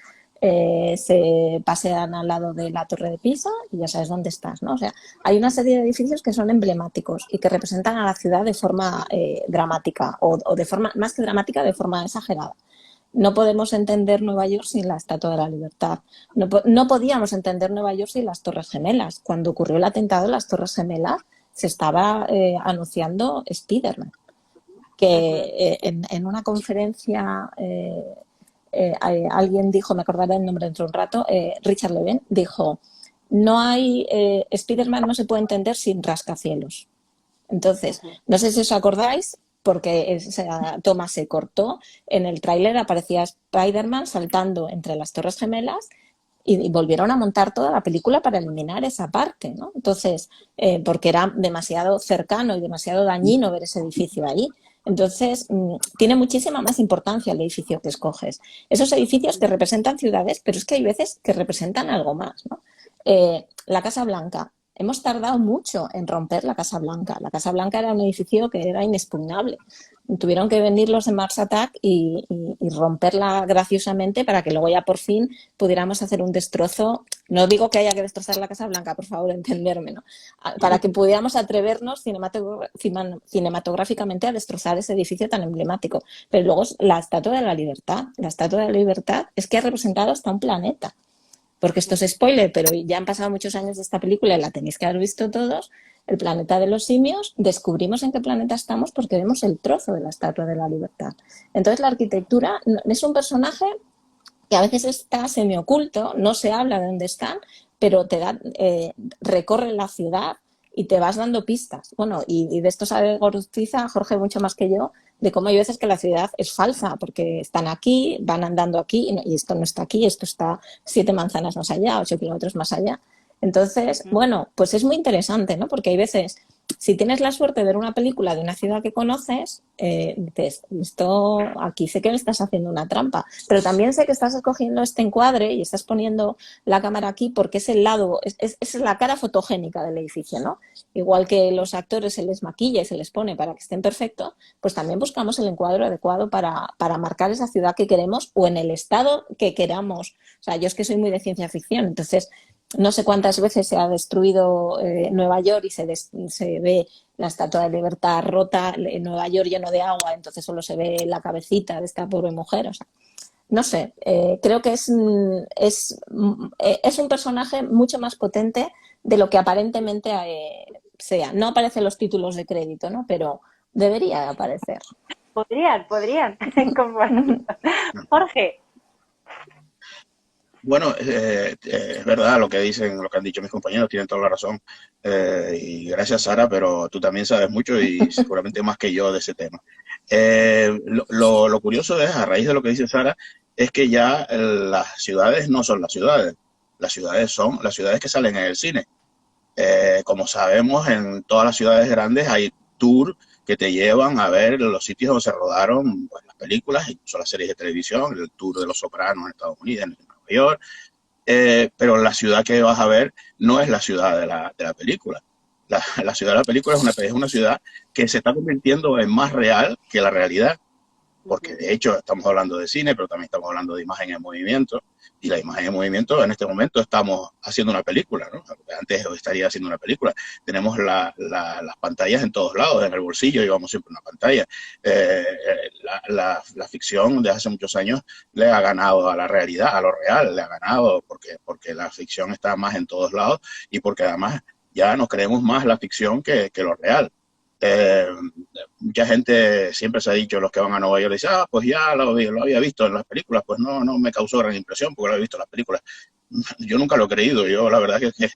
Se pasean al lado de la Torre de Pisa y ya sabes dónde estás, ¿no? O sea, hay una serie de edificios que son emblemáticos y que representan a la ciudad de forma dramática o de forma, más que dramática, de forma exagerada. No podemos entender Nueva York sin la Estatua de la Libertad. No podíamos entender Nueva York sin las Torres Gemelas. Cuando ocurrió el atentado de las Torres Gemelas se estaba anunciando Spiderman, que en una conferencia alguien dijo, me acordaré el nombre dentro de un rato, Richard Levin dijo, no hay, Spiderman no se puede entender sin rascacielos. Entonces, no sé si os acordáis, porque esa toma se cortó, en el tráiler aparecía Spiderman saltando entre las Torres Gemelas y volvieron a montar toda la película para eliminar esa parte, ¿no? Entonces, porque era demasiado cercano y demasiado dañino ver ese edificio ahí. Entonces, tiene muchísima más importancia el edificio que escoges. Esos edificios que representan ciudades, pero es que hay veces que representan algo más, ¿no? La Casa Blanca. Hemos tardado mucho en romper la Casa Blanca. La Casa Blanca era un edificio que era inexpugnable. Tuvieron que venir los de Mars Attack y romperla graciosamente para que luego ya por fin pudiéramos hacer un destrozo. No digo que haya que destrozar la Casa Blanca, por favor, entenderme, ¿no? Para que pudiéramos atrevernos cinematográficamente a destrozar ese edificio tan emblemático. Pero luego la Estatua de la Libertad. La Estatua de la Libertad es que ha representado hasta un planeta. Porque esto es spoiler, pero ya han pasado muchos años de esta película y la tenéis que haber visto todos. El planeta de los simios, descubrimos en qué planeta estamos porque vemos el trozo de la Estatua de la Libertad. Entonces la arquitectura es un personaje que a veces está semioculto, no se habla de dónde están, pero te da, recorre la ciudad y te vas dando pistas. Bueno, y de esto sabe Gorostiza, Jorge, mucho más que yo, de cómo hay veces que la ciudad es falsa, porque están aquí, van andando aquí, y esto no está aquí, esto está 7 manzanas más allá, 8 kilómetros más allá. Entonces, bueno, pues es muy interesante, ¿no? Porque hay veces, si tienes la suerte de ver una película de una ciudad que conoces, dices, esto, aquí sé que me estás haciendo una trampa, pero también sé que estás escogiendo este encuadre y estás poniendo la cámara aquí porque es el lado, es la cara fotogénica del edificio, ¿no? Igual que los actores se les maquilla y se les pone para que estén perfectos, pues también buscamos el encuadre adecuado para marcar esa ciudad que queremos o en el estado que queramos. O sea, yo es que soy muy de ciencia ficción, entonces no sé cuántas veces se ha destruido Nueva York y se ve la Estatua de Libertad rota, en Nueva York lleno de agua, entonces solo se ve la cabecita de esta pobre mujer. O sea, no sé, creo que es un personaje mucho más potente de lo que aparentemente sea. No aparecen los títulos de crédito, ¿no? Pero debería aparecer. Podrían. Jorge. Bueno, es verdad lo que dicen, lo que han dicho mis compañeros, tienen toda la razón. Y gracias, Sara, pero tú también sabes mucho y seguramente más que yo de ese tema. Lo curioso es, a raíz de lo que dice Sara, es que ya las ciudades no son las ciudades son las ciudades que salen en el cine. Como sabemos, en todas las ciudades grandes hay tours que te llevan a ver los sitios donde se rodaron pues, las películas, incluso las series de televisión, el tour de Los Sopranos en Estados Unidos, en Nueva York, pero la ciudad que vas a ver no es la ciudad de la película. La ciudad de la película es una ciudad que se está convirtiendo en más real que la realidad, porque de hecho estamos hablando de cine, pero también estamos hablando de imagen en movimiento, y la imagen en movimiento en este momento estamos haciendo una película, ¿no? Antes estaría haciendo una película. Tenemos las pantallas en todos lados, en el bolsillo llevamos siempre una pantalla. La ficción de hace muchos años le ha ganado a la realidad, a lo real, le ha ganado porque la ficción está más en todos lados y porque además ya nos creemos más la ficción que lo real. Mucha gente siempre se ha dicho, los que van a Nueva York, dicen, pues ya lo había visto en las películas, pues no me causó gran impresión porque lo había visto en las películas. Yo nunca lo he creído, yo la verdad es que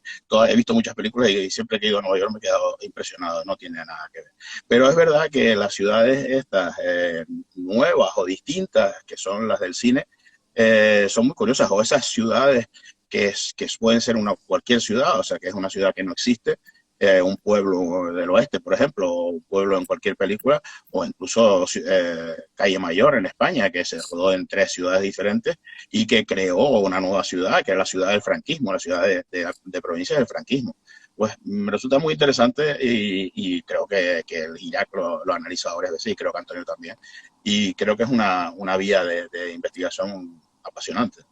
he visto muchas películas y siempre que he ido a Nueva York me he quedado impresionado, no tiene nada que ver. Pero es verdad que las ciudades estas nuevas o distintas, que son las del cine, son muy curiosas, o esas ciudades que pueden ser cualquier ciudad, o sea, que es una ciudad que no existe, un pueblo del oeste, por ejemplo, o un pueblo en cualquier película, o incluso Calle Mayor en España, que se rodó en 3 ciudades diferentes y que creó una nueva ciudad, que es la ciudad del franquismo, la ciudad de provincias del franquismo. Pues me resulta muy interesante y creo que el Irak lo ha analizado varias veces y creo que Antonio también. Y creo que es una vía de investigación apasionante.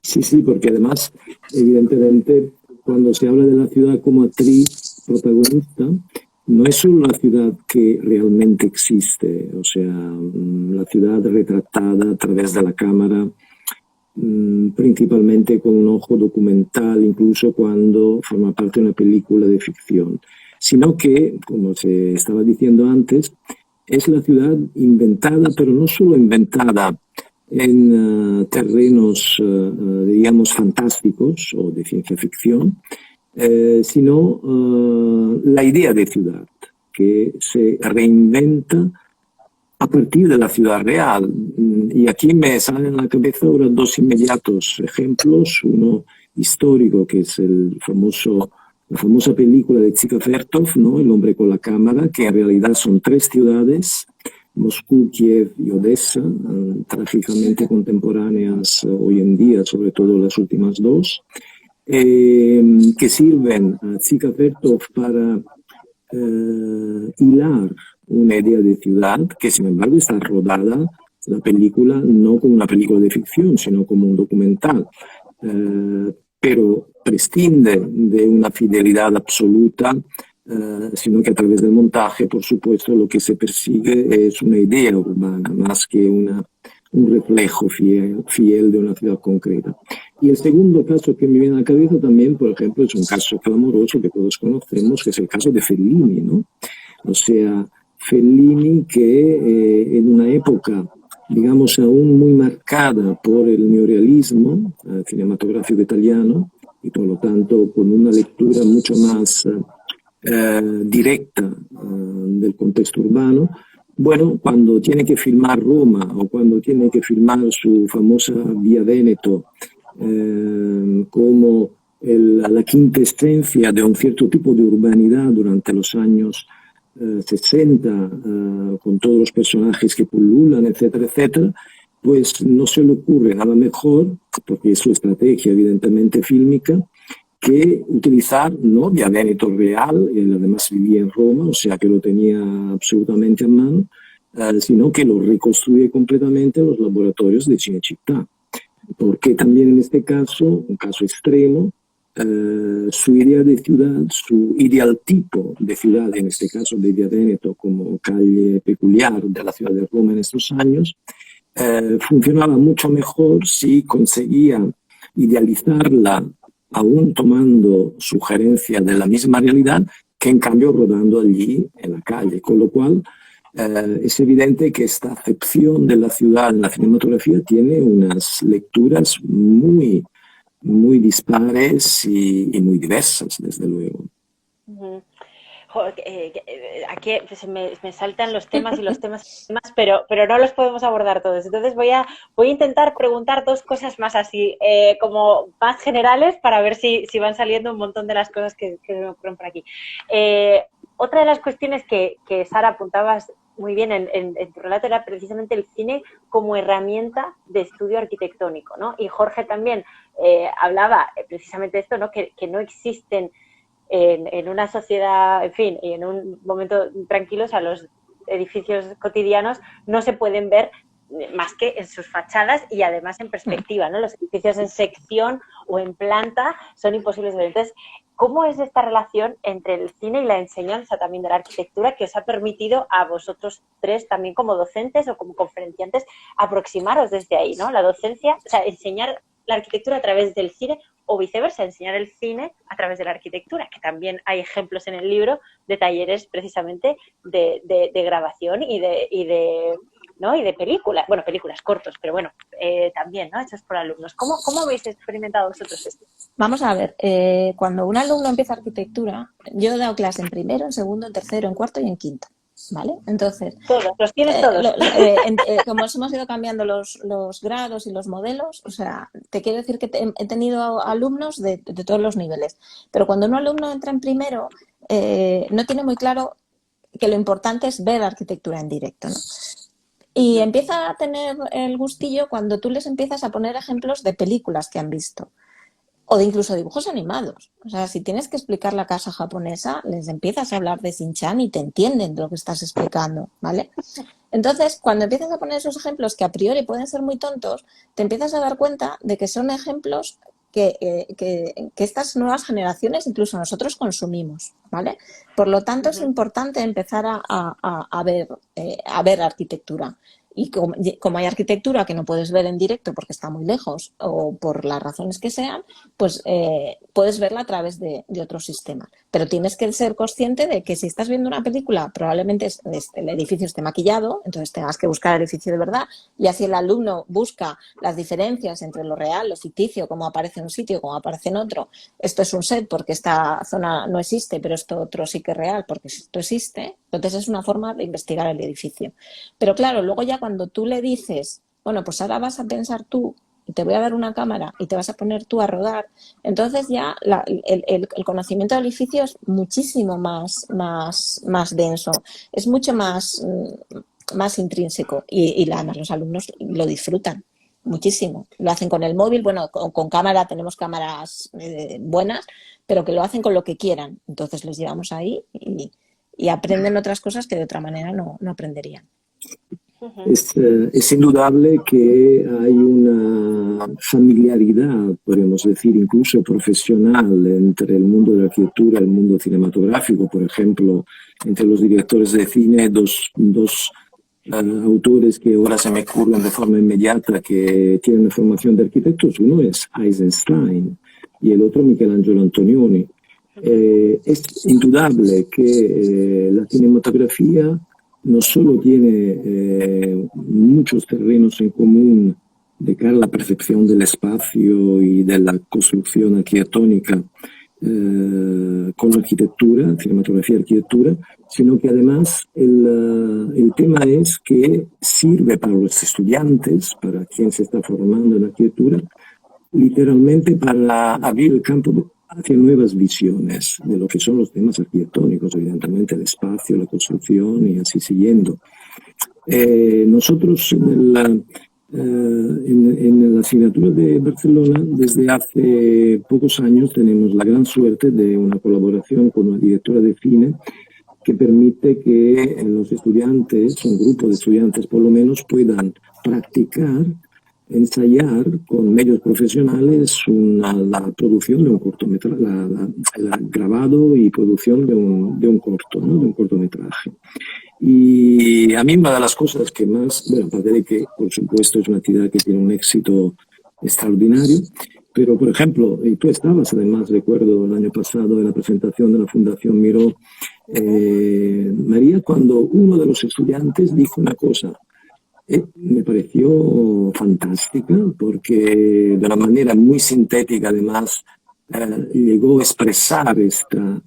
Sí, porque además, evidentemente, cuando se habla de la ciudad como actriz protagonista, no es solo la ciudad que realmente existe, o sea, la ciudad retratada a través de la cámara, principalmente con un ojo documental, incluso cuando forma parte de una película de ficción, sino que, como se estaba diciendo antes, es la ciudad inventada, pero no solo inventada en terrenos, digamos, fantásticos o de ciencia ficción, sino la idea de ciudad, que se reinventa a partir de la ciudad real. Y aquí me salen a la cabeza ahora 2 inmediatos ejemplos, uno histórico, que es la famosa película de Tsika Vertov, ¿no? El hombre con la cámara, que en realidad son 3 ciudades, Moscú, Kiev y Odessa, trágicamente contemporáneas hoy en día, sobre todo las últimas 2, que sirven a Tsika Vertov para hilar una idea de ciudad que, sin embargo, está rodada, la película, no como una película de ficción, sino como un documental, pero prescinde de una fidelidad absoluta, sino que a través del montaje, por supuesto, lo que se persigue es una idea urbana, más que un reflejo fiel de una ciudad concreta. Y el segundo caso que me viene a la cabeza también, por ejemplo, es un caso clamoroso que todos conocemos, que es el caso de Fellini, ¿no? O sea, Fellini que en una época, digamos, aún muy marcada por el neorealismo cinematográfico italiano, y por lo tanto con una lectura mucho más directa del contexto urbano. Bueno, cuando tiene que filmar Roma o cuando tiene que filmar su famosa Via Veneto como la quintessencia de un cierto tipo de urbanidad durante los años 60, con todos los personajes que pululan, etcétera, etcétera, pues no se le ocurre nada mejor, porque es su estrategia evidentemente fílmica, que utilizar no Via Veneto real, él además vivía en Roma, o sea que lo tenía absolutamente a mano, sino que lo reconstruye completamente en los laboratorios de Cinecittà, porque también en este caso, un caso extremo, su idea de ciudad, su ideal tipo de ciudad, en este caso de Via Veneto como calle peculiar de la ciudad de Roma en estos años, funcionaba mucho mejor si conseguía idealizarla aún tomando sugerencia de la misma realidad que en cambio rodando allí en la calle, con lo cual es evidente que esta acepción de la ciudad en la cinematografía tiene unas lecturas muy dispares y muy diversas, desde luego. Aquí pues, me saltan los temas y los temas, pero no los podemos abordar todos. Entonces voy a intentar preguntar dos cosas más así, como más generales, para ver si van saliendo un montón de las cosas que me ocurren por aquí. Otra de las cuestiones que Sara apuntabas muy bien en tu relato era precisamente el cine como herramienta de estudio arquitectónico, ¿no? Y Jorge también hablaba precisamente de esto, ¿no? Que no existen en una sociedad, en fin, y en un momento tranquilo, o sea, los edificios cotidianos no se pueden ver más que en sus fachadas y además en perspectiva, ¿no? Los edificios en sección o en planta son imposibles de ver. Entonces, ¿cómo es esta relación entre el cine y la enseñanza también de la arquitectura que os ha permitido a vosotros tres también como docentes o como conferenciantes aproximaros desde ahí, ¿no? La docencia, o sea, enseñar la arquitectura a través del cine o viceversa, enseñar el cine a través de la arquitectura, que también hay ejemplos en el libro de talleres precisamente de grabación y de películas, bueno, películas cortos, pero bueno, también, ¿no? Hechos por alumnos. ¿Cómo habéis experimentado vosotros esto? Vamos a ver, cuando un alumno empieza arquitectura, yo he dado clase en primero, en segundo, en tercero, en cuarto y en quinto, ¿vale? Entonces, todos, los tienes todos. como hemos ido cambiando los grados y los modelos, o sea, te quiero decir que he tenido alumnos de todos los niveles, pero cuando un alumno entra en primero, no tiene muy claro que lo importante es ver arquitectura en directo, ¿no? Y empieza a tener el gustillo cuando tú les empiezas a poner ejemplos de películas que han visto o de incluso dibujos animados. O sea, si tienes que explicar la casa japonesa, les empiezas a hablar de Shin-chan y te entienden de lo que estás explicando, ¿vale? Entonces, cuando empiezas a poner esos ejemplos que a priori pueden ser muy tontos, te empiezas a dar cuenta de que son ejemplos que estas nuevas generaciones, incluso nosotros, consumimos, ¿vale? Por lo tanto, es importante empezar a ver arquitectura. Y como hay arquitectura que no puedes ver en directo porque está muy lejos o por las razones que sean, pues puedes verla a través de otros sistemas. Pero tienes que ser consciente de que si estás viendo una película, probablemente el edificio esté maquillado, entonces tengas que buscar el edificio de verdad, y así el alumno busca las diferencias entre lo real, lo ficticio, cómo aparece en un sitio, cómo aparece en otro. Esto es un set porque esta zona no existe, pero esto otro sí que es real porque esto existe. Entonces es una forma de investigar el edificio. Pero claro, luego ya cuando tú le dices, bueno, pues ahora vas a pensar tú y te voy a dar una cámara y te vas a poner tú a rodar, entonces ya el conocimiento del edificio es muchísimo más denso, es mucho más intrínseco y además los alumnos lo disfrutan muchísimo. Lo hacen con el móvil, bueno, con cámara, tenemos cámaras buenas, pero que lo hacen con lo que quieran. Entonces les llevamos ahí y aprenden otras cosas que de otra manera no aprenderían. Es indudable que hay una familiaridad, podemos decir, incluso profesional entre el mundo de la arquitectura y el mundo cinematográfico. Por ejemplo, entre los directores de cine, dos autores que ahora se me ocurren de forma inmediata que tienen una formación de arquitectos. Uno es Eisenstein y el otro Michelangelo Antonioni. Es indudable que la cinematografía no solo tiene muchos terrenos en común de cara a la percepción del espacio y de la construcción arquitectónica con arquitectura, cinematografía y arquitectura, sino que además el tema es que sirve para los estudiantes, para quien se está formando en arquitectura, literalmente para abrir el campo hacia nuevas visiones de lo que son los temas arquitectónicos, evidentemente el espacio, la construcción y así siguiendo. Nosotros en la asignatura de Barcelona, desde hace pocos años, tenemos la gran suerte de una colaboración con una directora de cine que permite que los estudiantes, un grupo de estudiantes por lo menos, puedan practicar, ensayar con medios profesionales la producción de un cortometraje, el grabado y producción de un corto, ¿no? De un cortometraje. Y a mí una de las cosas que más, bueno, aparte de que por supuesto es una actividad que tiene un éxito extraordinario, pero por ejemplo, y tú estabas además, recuerdo el año pasado en la presentación de la Fundación Miró, María, cuando uno de los estudiantes dijo una cosa, me pareció fantástica, porque de una manera muy sintética además llegó a expresar esta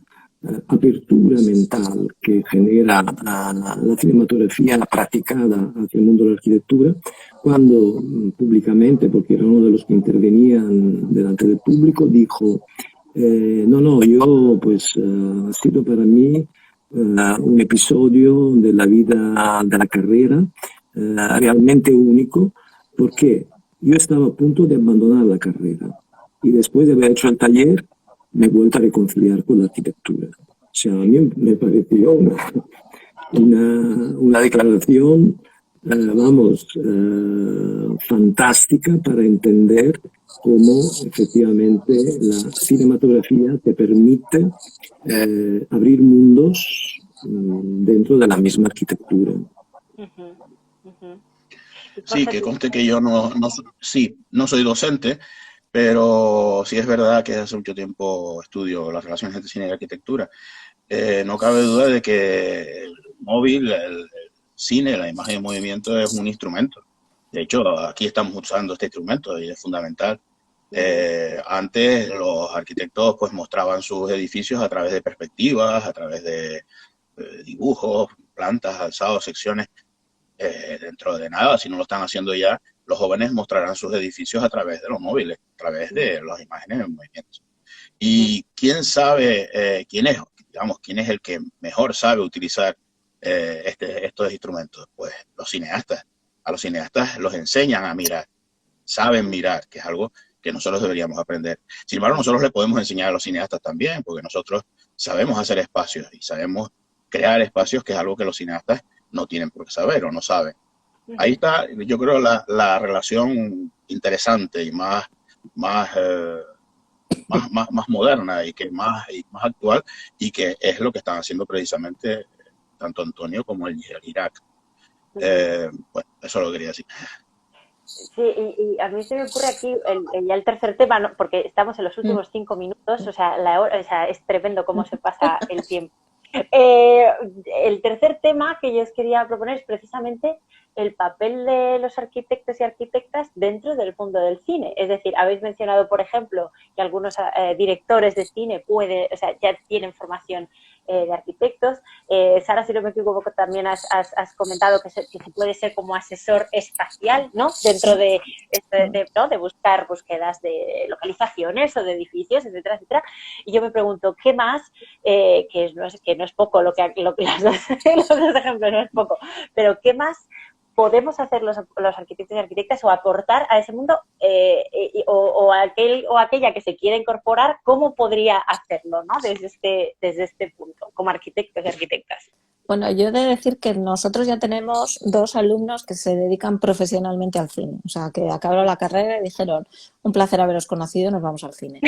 apertura mental que genera la cinematografía practicada hacia el mundo de la arquitectura, cuando públicamente, porque era uno de los que intervenían delante del público, dijo, no, yo pues ha sido para mí un episodio de la vida de la carrera realmente único, porque yo estaba a punto de abandonar la carrera y después de haber hecho el taller me he vuelto a reconciliar con la arquitectura. O sea, a mí me pareció una declaración, fantástica para entender cómo efectivamente la cinematografía te permite abrir mundos dentro de la misma arquitectura. Sí, que conste que yo no soy docente, pero sí es verdad que hace mucho tiempo estudio las relaciones entre cine y arquitectura. No cabe duda de que el móvil, el cine, la imagen en movimiento es un instrumento. De hecho, aquí estamos usando este instrumento y es fundamental. Antes los arquitectos pues mostraban sus edificios a través de perspectivas, a través de dibujos, plantas, alzados, secciones. Dentro de nada, si no lo están haciendo ya, los jóvenes mostrarán sus edificios a través de los móviles, a través de las imágenes en movimiento. Y quién sabe, quién es el que mejor sabe utilizar estos instrumentos. Pues los cineastas. A los cineastas los enseñan a mirar, saben mirar, que es algo que nosotros deberíamos aprender. Sin embargo, nosotros le podemos enseñar a los cineastas también, porque nosotros sabemos hacer espacios y sabemos crear espacios, que es algo que los cineastas no tienen por qué saber o no saben. Ahí está, yo creo, la relación interesante y más moderna y que más actual, y que es lo que están haciendo precisamente tanto Antonio como el Irak. Bueno, eso lo quería decir. Sí, y a mí se me ocurre aquí ya el tercer tema, ¿no? Porque estamos en los últimos 5 minutos, o sea, es tremendo cómo se pasa el tiempo. El tercer tema que yo os quería proponer es precisamente el papel de los arquitectos y arquitectas dentro del mundo del cine. Es decir, habéis mencionado, por ejemplo, que algunos directores de cine ya tienen formación de arquitectos. Sara, si no me equivoco, también has comentado que se puede ser como asesor espacial, ¿no? Dentro de buscar búsquedas de localizaciones o de edificios, etcétera, etcétera. Y yo me pregunto, ¿qué más? Que no es poco lo que los dos ejemplos, no es poco, pero ¿qué más podemos hacer los arquitectos y arquitectas o aportar a ese mundo o aquella que se quiera incorporar? ¿Cómo podría hacerlo, ¿no? desde este punto, como arquitectos y arquitectas? Bueno, yo he de decir que nosotros ya tenemos 2 alumnos que se dedican profesionalmente al cine. O sea, que acabaron la carrera y dijeron, un placer haberos conocido, nos vamos al cine.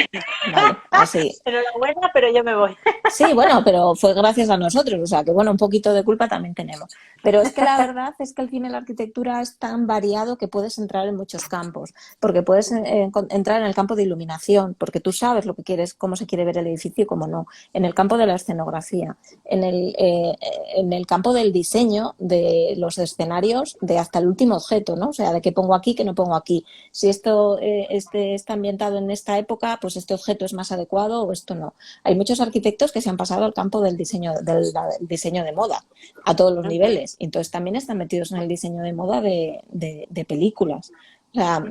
Vale, así. Enhorabuena, pero yo me voy. Sí, bueno, pero fue gracias a nosotros. O sea, que bueno, un poquito de culpa también tenemos. Pero es que la verdad es que el cine y la arquitectura es tan variado que puedes entrar en muchos campos. Porque puedes entrar en el campo de iluminación, porque tú sabes lo que quieres, cómo se quiere ver el edificio y cómo no. En el campo de la escenografía, en en el campo del diseño de los escenarios, de hasta el último objeto, ¿no? O sea, de qué pongo aquí, qué no pongo aquí. Si esto está ambientado en esta época, pues este objeto es más adecuado o esto no. Hay muchos arquitectos que se han pasado al campo del diseño de moda a todos los niveles. Entonces también están metidos en el diseño de moda de películas. O sea,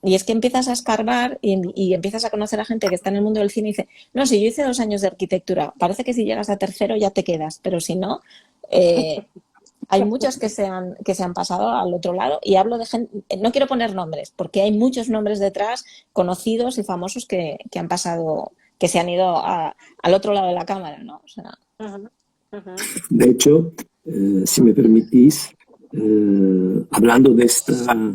y es que empiezas a escarbar y empiezas a conocer a gente que está en el mundo del cine y dice, no, si yo hice 2 años de arquitectura, parece que si llegas a tercero ya te quedas, pero si no, hay muchos que se han pasado al otro lado y hablo de gente, no quiero poner nombres, porque hay muchos nombres detrás, conocidos y famosos que han pasado, que se han ido al otro lado de la cámara, ¿no? O sea, de hecho, si me permitís, hablando de esta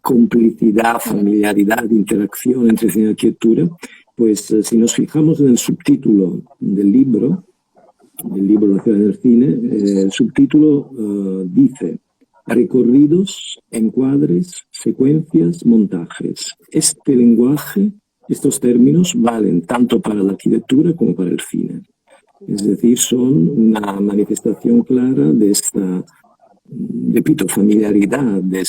complicidad, familiaridad, interacción entre cine y arquitectura, pues si nos fijamos en el subtítulo del libro La ciudad del cine, el subtítulo dice recorridos, encuadres, secuencias, montajes. Este lenguaje, estos términos valen tanto para la arquitectura como para el cine. Es decir, son una manifestación clara de esta, repito, familiaridad, de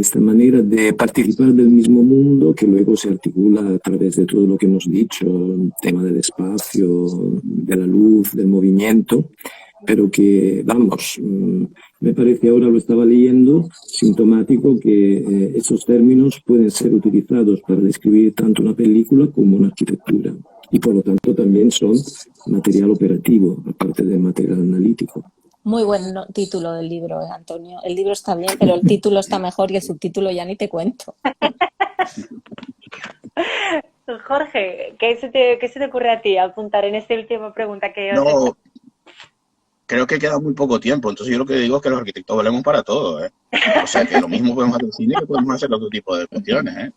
esta manera de participar del mismo mundo que luego se articula a través de todo lo que hemos dicho, el tema del espacio, de la luz, del movimiento, pero que, vamos, me parece, ahora lo estaba leyendo, sintomático que esos términos pueden ser utilizados para describir tanto una película como una arquitectura y por lo tanto también son material operativo, aparte de material analítico. muy buen título del libro, Antonio. El libro está bien, pero el título está mejor y el subtítulo ya ni te cuento. Jorge, ¿qué se te ocurre a ti apuntar en esta última pregunta que os he hecho? Creo que queda muy poco tiempo, entonces yo lo que digo es que los arquitectos valemos para todo, ¿eh? O sea, que lo mismo podemos hacer cine que podemos hacer otro tipo de cuestiones, ¿eh?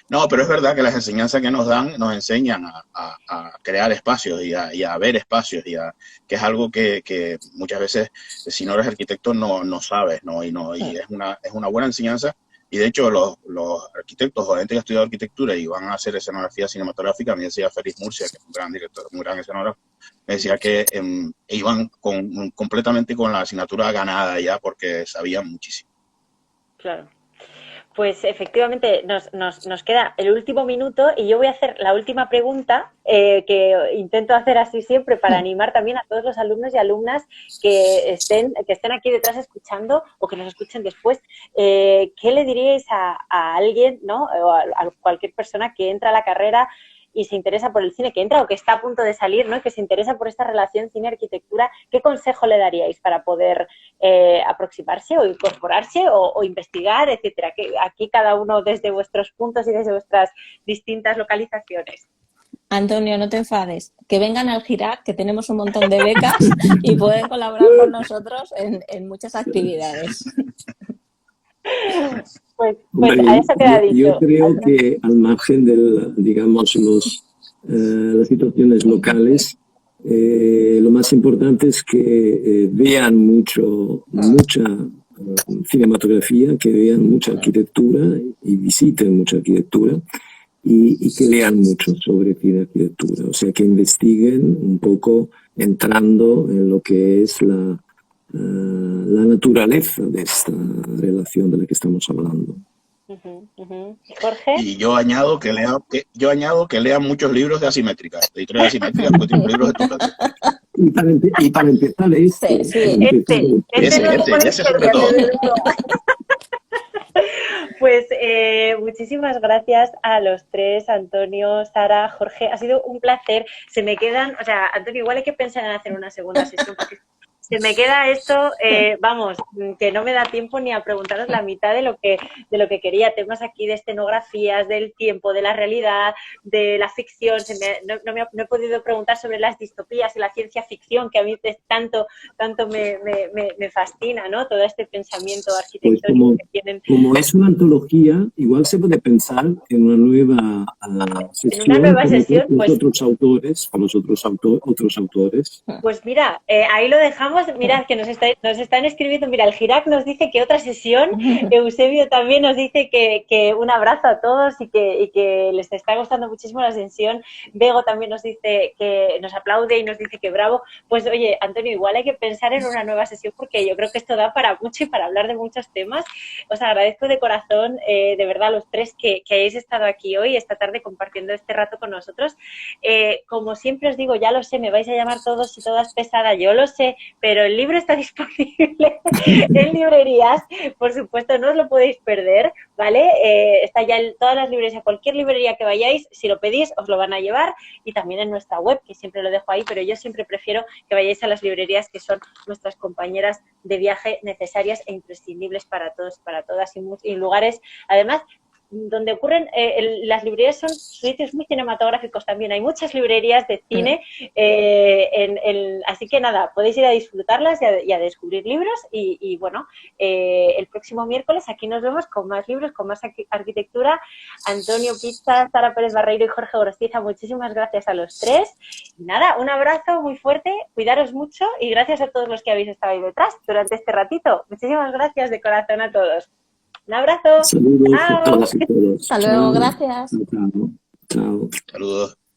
No, pero es verdad que las enseñanzas que nos dan nos enseñan a crear espacios y a ver espacios, que es algo que muchas veces, si no eres arquitecto, no sabes, ¿no? Y es una buena enseñanza. Y de hecho, los arquitectos o gente que ha estudiado arquitectura y van a hacer escenografía cinematográfica, me decía Félix Murcia, que es un gran director, un gran escenógrafo, me decía que iban completamente con la asignatura ganada ya porque sabían muchísimo. Claro. Pues efectivamente nos queda el último minuto y yo voy a hacer la última pregunta que intento hacer así siempre para animar también a todos los alumnos y alumnas que estén aquí detrás escuchando o que nos escuchen después. ¿Qué le diríais a alguien, ¿no? O a cualquier persona que entra a la carrera y se interesa por el cine, que entra o que está a punto de salir, ¿no? Y que se interesa por esta relación cine-arquitectura? ¿Qué consejo le daríais para poder aproximarse o incorporarse o investigar, etcétera? Que aquí cada uno desde vuestros puntos y desde vuestras distintas localizaciones. Antonio, no te enfades. Que vengan al Girac, que tenemos un montón de becas y pueden colaborar con nosotros en muchas actividades. Pues a eso queda dicho. Yo creo que al margen de, digamos, las situaciones locales, lo más importante es que vean mucha cinematografía, que vean mucha arquitectura y visiten mucha arquitectura y que lean mucho sobre cine y arquitectura. O sea, que investiguen un poco entrando en lo que es la naturaleza de esta relación de la que estamos hablando. Jorge. Y yo añado que lea muchos libros de asimétrica, de historia de asimétrica, porque tiene libros de total. Y para empezar este sobre todo. Pues muchísimas gracias a los tres, Antonio, Sara, Jorge. Ha sido un placer. Se me quedan, o sea, Antonio, igual hay que pensar en hacer una segunda sesión porque se me queda esto, vamos, que no me da tiempo ni a preguntaros la mitad de lo que quería. Temas aquí de escenografías, del tiempo, de la realidad, de la ficción. No he podido preguntar sobre las distopías y la ciencia ficción, que a mí tanto me fascina, ¿no? Todo este pensamiento arquitectónico que tienen. Como es una antología, igual se puede pensar en una nueva sesión. En una nueva sesión, con los otros autores. Pues mira, ahí lo dejamos. vamos, mirad que nos están escribiendo, mira, el Girac nos dice que otra sesión, Eusebio también nos dice que un abrazo a todos y que les está gustando muchísimo la sesión, Bego también nos dice que nos aplaude y nos dice que bravo. Pues oye, Antonio, igual hay que pensar en una nueva sesión porque yo creo que esto da para mucho y para hablar de muchos temas. Os agradezco de corazón, de verdad, los tres que hayáis estado aquí hoy, esta tarde, compartiendo este rato con nosotros. Como siempre os digo, ya lo sé, me vais a llamar todos y todas pesada, yo lo sé, pero el libro está disponible en librerías, por supuesto, no os lo podéis perder, ¿vale? Está ya en todas las librerías, a cualquier librería que vayáis, si lo pedís, os lo van a llevar, y también en nuestra web, que siempre lo dejo ahí, pero yo siempre prefiero que vayáis a las librerías que son nuestras compañeras de viaje necesarias e imprescindibles para todos, para todas, y lugares, además, donde ocurren, las librerías son sitios muy cinematográficos también, hay muchas librerías de cine, así que nada, podéis ir a disfrutarlas y a descubrir libros y bueno, el próximo miércoles aquí nos vemos con más libros, con más arquitectura. Antonio Pizza, Sara Pérez Barreiro y Jorge Gorostiza, muchísimas gracias a los tres. Y nada, un abrazo muy fuerte, cuidaros mucho y gracias a todos los que habéis estado ahí detrás durante este ratito. Muchísimas gracias de corazón a todos. Un abrazo. Saludos Chao. a todas y todos. Hasta luego, Chao. gracias. Chao. Chao. Saludos.